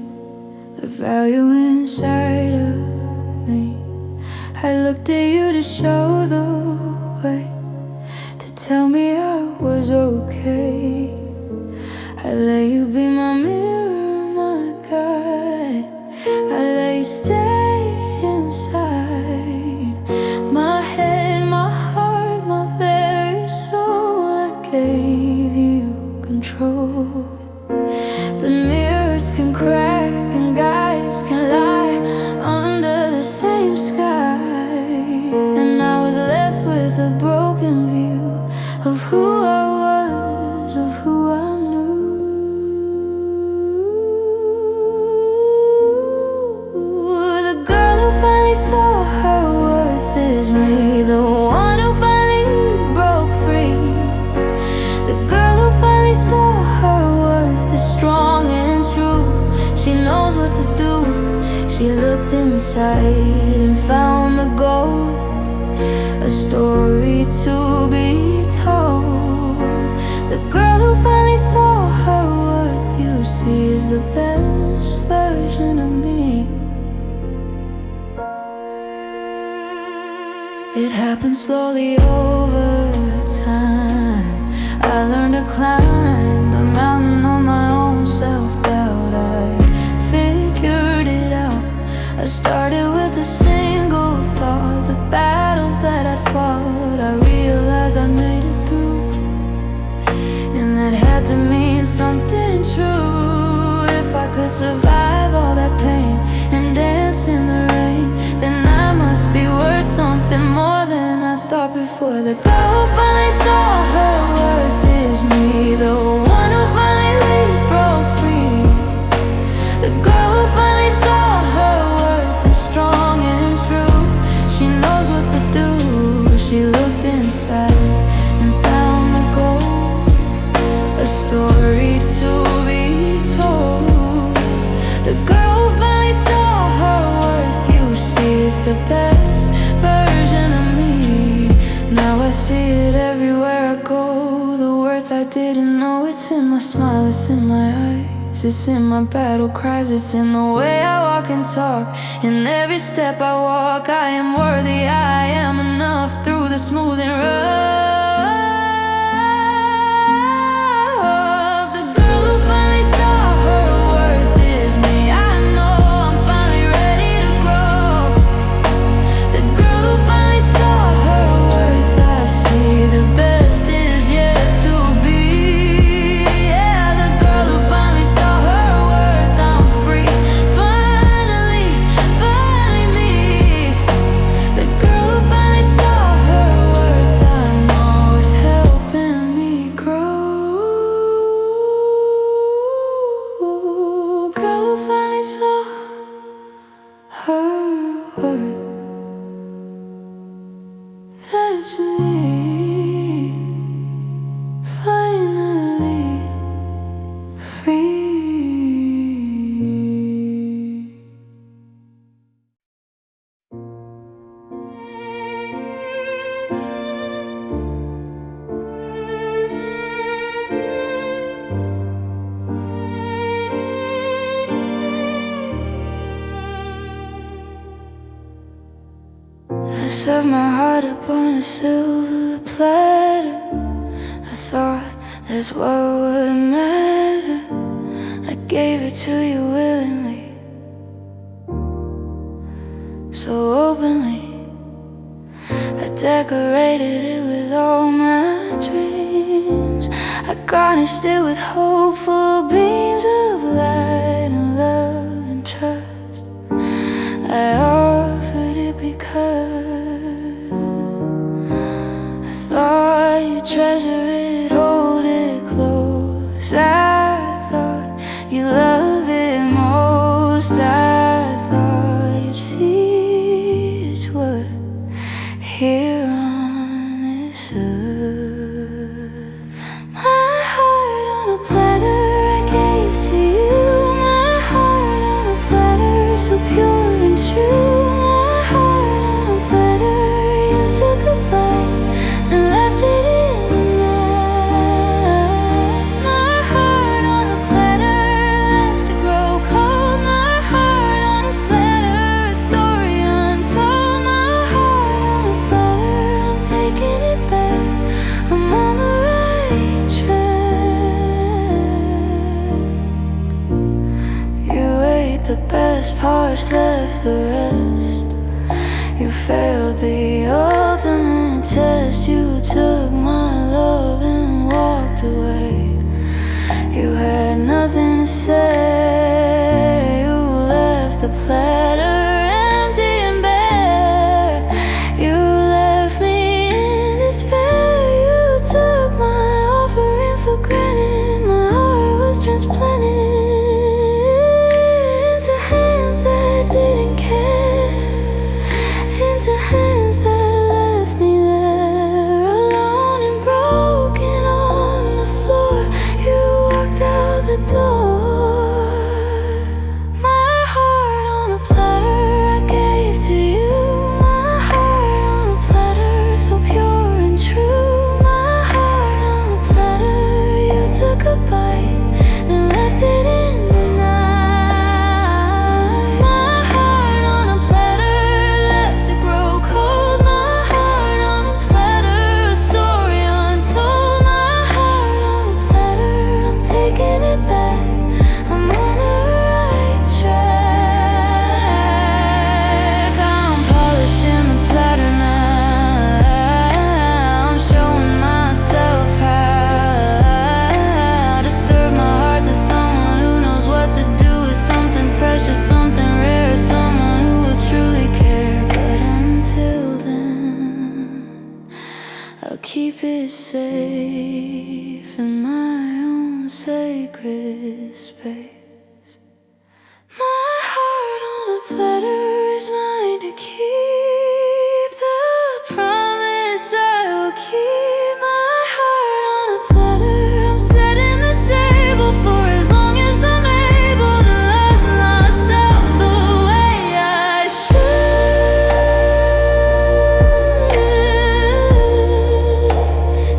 the value inside of me. I looked at you to show the way, to tell me I was okay. I let you be my mirror, my guide. I let you stay inside my head, my heart, my very soul. I gave you control. But mirrors can crack and guys can lie under the same sky, and I was left with a broken view of who I was, of who I knew. The girl who finally saw her worth is me, the one who finally broke free. The girl who finally saw her worth is strong and true. She knows what to do. She looked inside and found the gold, a story to be told. The girl who finally saw her worth, you see, is the best version of me. It happened slowly over time. I learned to climb the mountain on my own self-doubt. I figured it out. I started with a single thought. The battles that I'd fought, I realized I made it through, and that had to mean something true. If I could survive all that pain and dance in the rain, then I must be worth something more than I thought before. The girl who finally saw her worth is me, the one who finally broke free. The girl who finally saw her worth is strong and true. She knows what to do. She looked inside and found the gold, a story to be told. The girl who finally saw her worth, you see, is the best version of me. Now I see it everywhere I go. The worth I didn't know, it's in my smile, it's in my eyes, it's in my battle cries, it's in the way I walk and talk. In every step I walk, I am worthy, I am enough. Through the smooth and rough, the girl who finally saw her worth is me. I know I'm finally ready to grow. The girl who finally saw her worth, I see the best is yet to be. Yeah, the girl who finally saw her worth, I'm free. Finally, finally me. The girl who finally saw her worth, I know I served my heart up on a silver platter. I thought that's what would matter. I gave it to you willingly, so openly. I decorated it with all my dreams. I garnished it with hopeful beams of light and love and trust. I offered it because I thought you'd treasure it, hold it close. I thought you'd love it most. I thought you'd see it's what here on this earth. My heart on a platter I gave to you. My heart on a platter, so pure and true. My heart on a platter, you took a bite and left it in the night. My heart on a platter, left to grow cold. My heart on a platter, a story untold. My heart on a platter, I'm taking it back. I'm on the right track. You ate the best parts, left the rest. You failed the ultimate test. You took my love and walked away. You had nothing to say. You left the platter empty and bare. You left me in despair. You took my offering for granted. My heart was transplanted into hands that didn't care, into hands that left me there alone and broken on the floor. You walked out the door. My heart on a platter I gave to you. My heart on a platter, so pure and true. My heart on a platter, you took a bite then left it in the night. My heart on a platter, left to grow cold. My heart on a platter, a story untold. My heart on a platter, I'm taking it back. I'm on the right track. I'm polishing the platter now. I'm showing myself how to serve my heart to someone who knows what to do with something precious, something rare, someone who will truly care. But until then, I'll keep it safe in my own sacred space. My heart on a platter is mine to keep. The promise I will keep. My heart on a platter, I'm setting the table for as long as I'm able to love myself the way I should,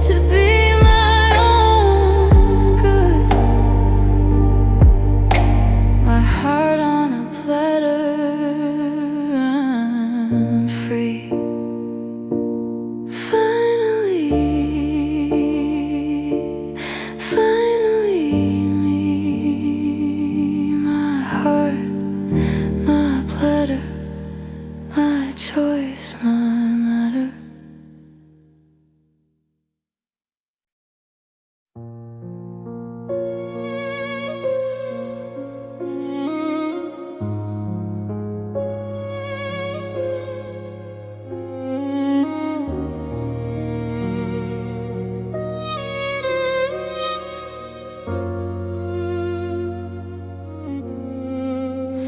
to be my own good. My heart on a platter, I'm free. Finally, finally me. My heart, my platter, my choice, my matter.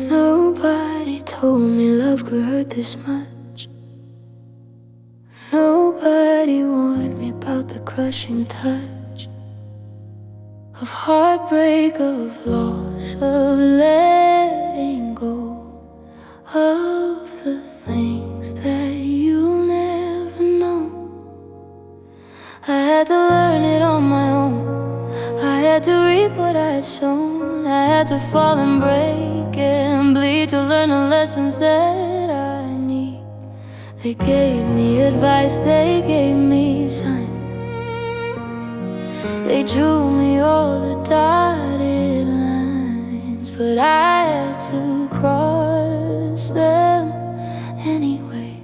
Nobody told me love could hurt this much. Nobody warned me about the crushing touch of heartbreak, of loss, of letting go of the things that you'll never know. I had to learn it on my own. I had to reap what I had sown. I had to fall and break and bleed to learn the lessons that I need. They gave me advice, they gave me signs. They drew me all the dotted lines, but I had to cross them anyway.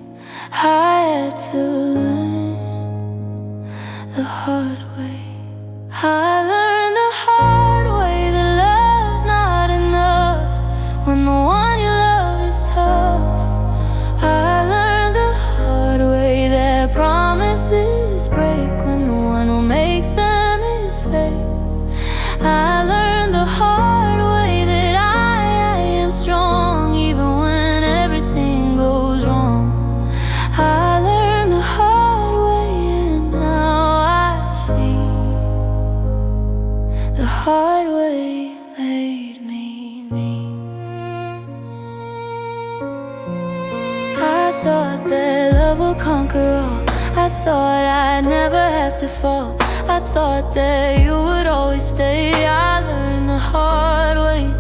I had to learn the hard way. I learned the hard way that love's not enough when the one you love is tough. I learned the hard way that promises break when the one who makes them is fake. I learned the hard way that I am strong even when everything goes wrong. I learned the hard way and now I see the hard way made me me. I thought that love would conquer all. I thought I'd never have to fall. I thought that you would always stay. I learned the hard way.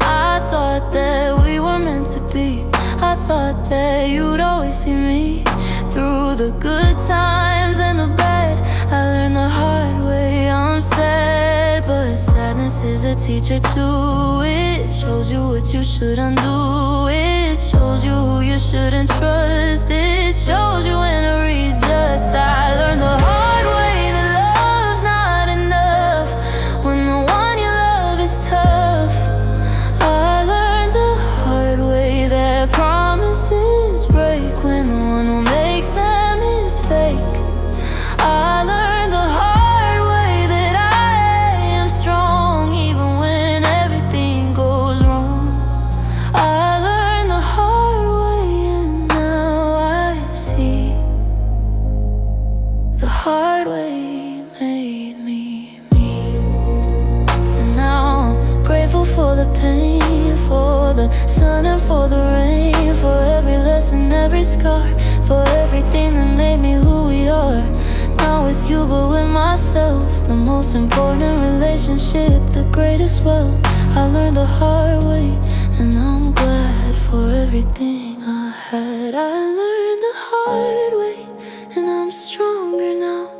I thought that we were meant to be. I thought that you'd always see me through the good times and the bad. I learned the hard way. I'm sad, but sadness is a teacher too. It shows you what you shouldn't do. It shows you who you shouldn't trust. It shows you when to readjust. I learned the hard way that love's not enough when the one you love is tough. I learned the hard way that promises break when the one who makes them is fake. I learned the hard way that I am strong even when everything goes wrong. I learned the hard way and now I see the hard way made me me. And now I'm grateful for the pain, for the sun and for the rain, for every lesson, every scar, for everything that made me who we are. Not with you but with myself, the most important relationship, the greatest wealth. I learned the hard way and I'm glad for everything I had. I learned the hard way and I'm stronger now.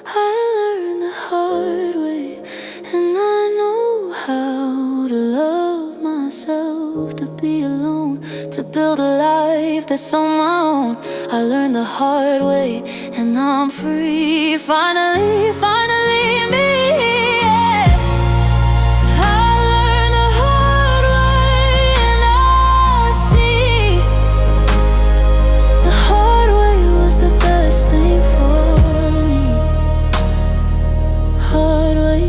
I learned the hard way and I know how to love myself, to be alone, to build a life that's on my own. I learned the hard way and I'm free, finally, finally me. Yeah. I learned the hard way and I see the hard way was the best thing for me. Hard way,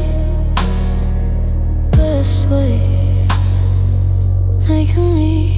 best way, making me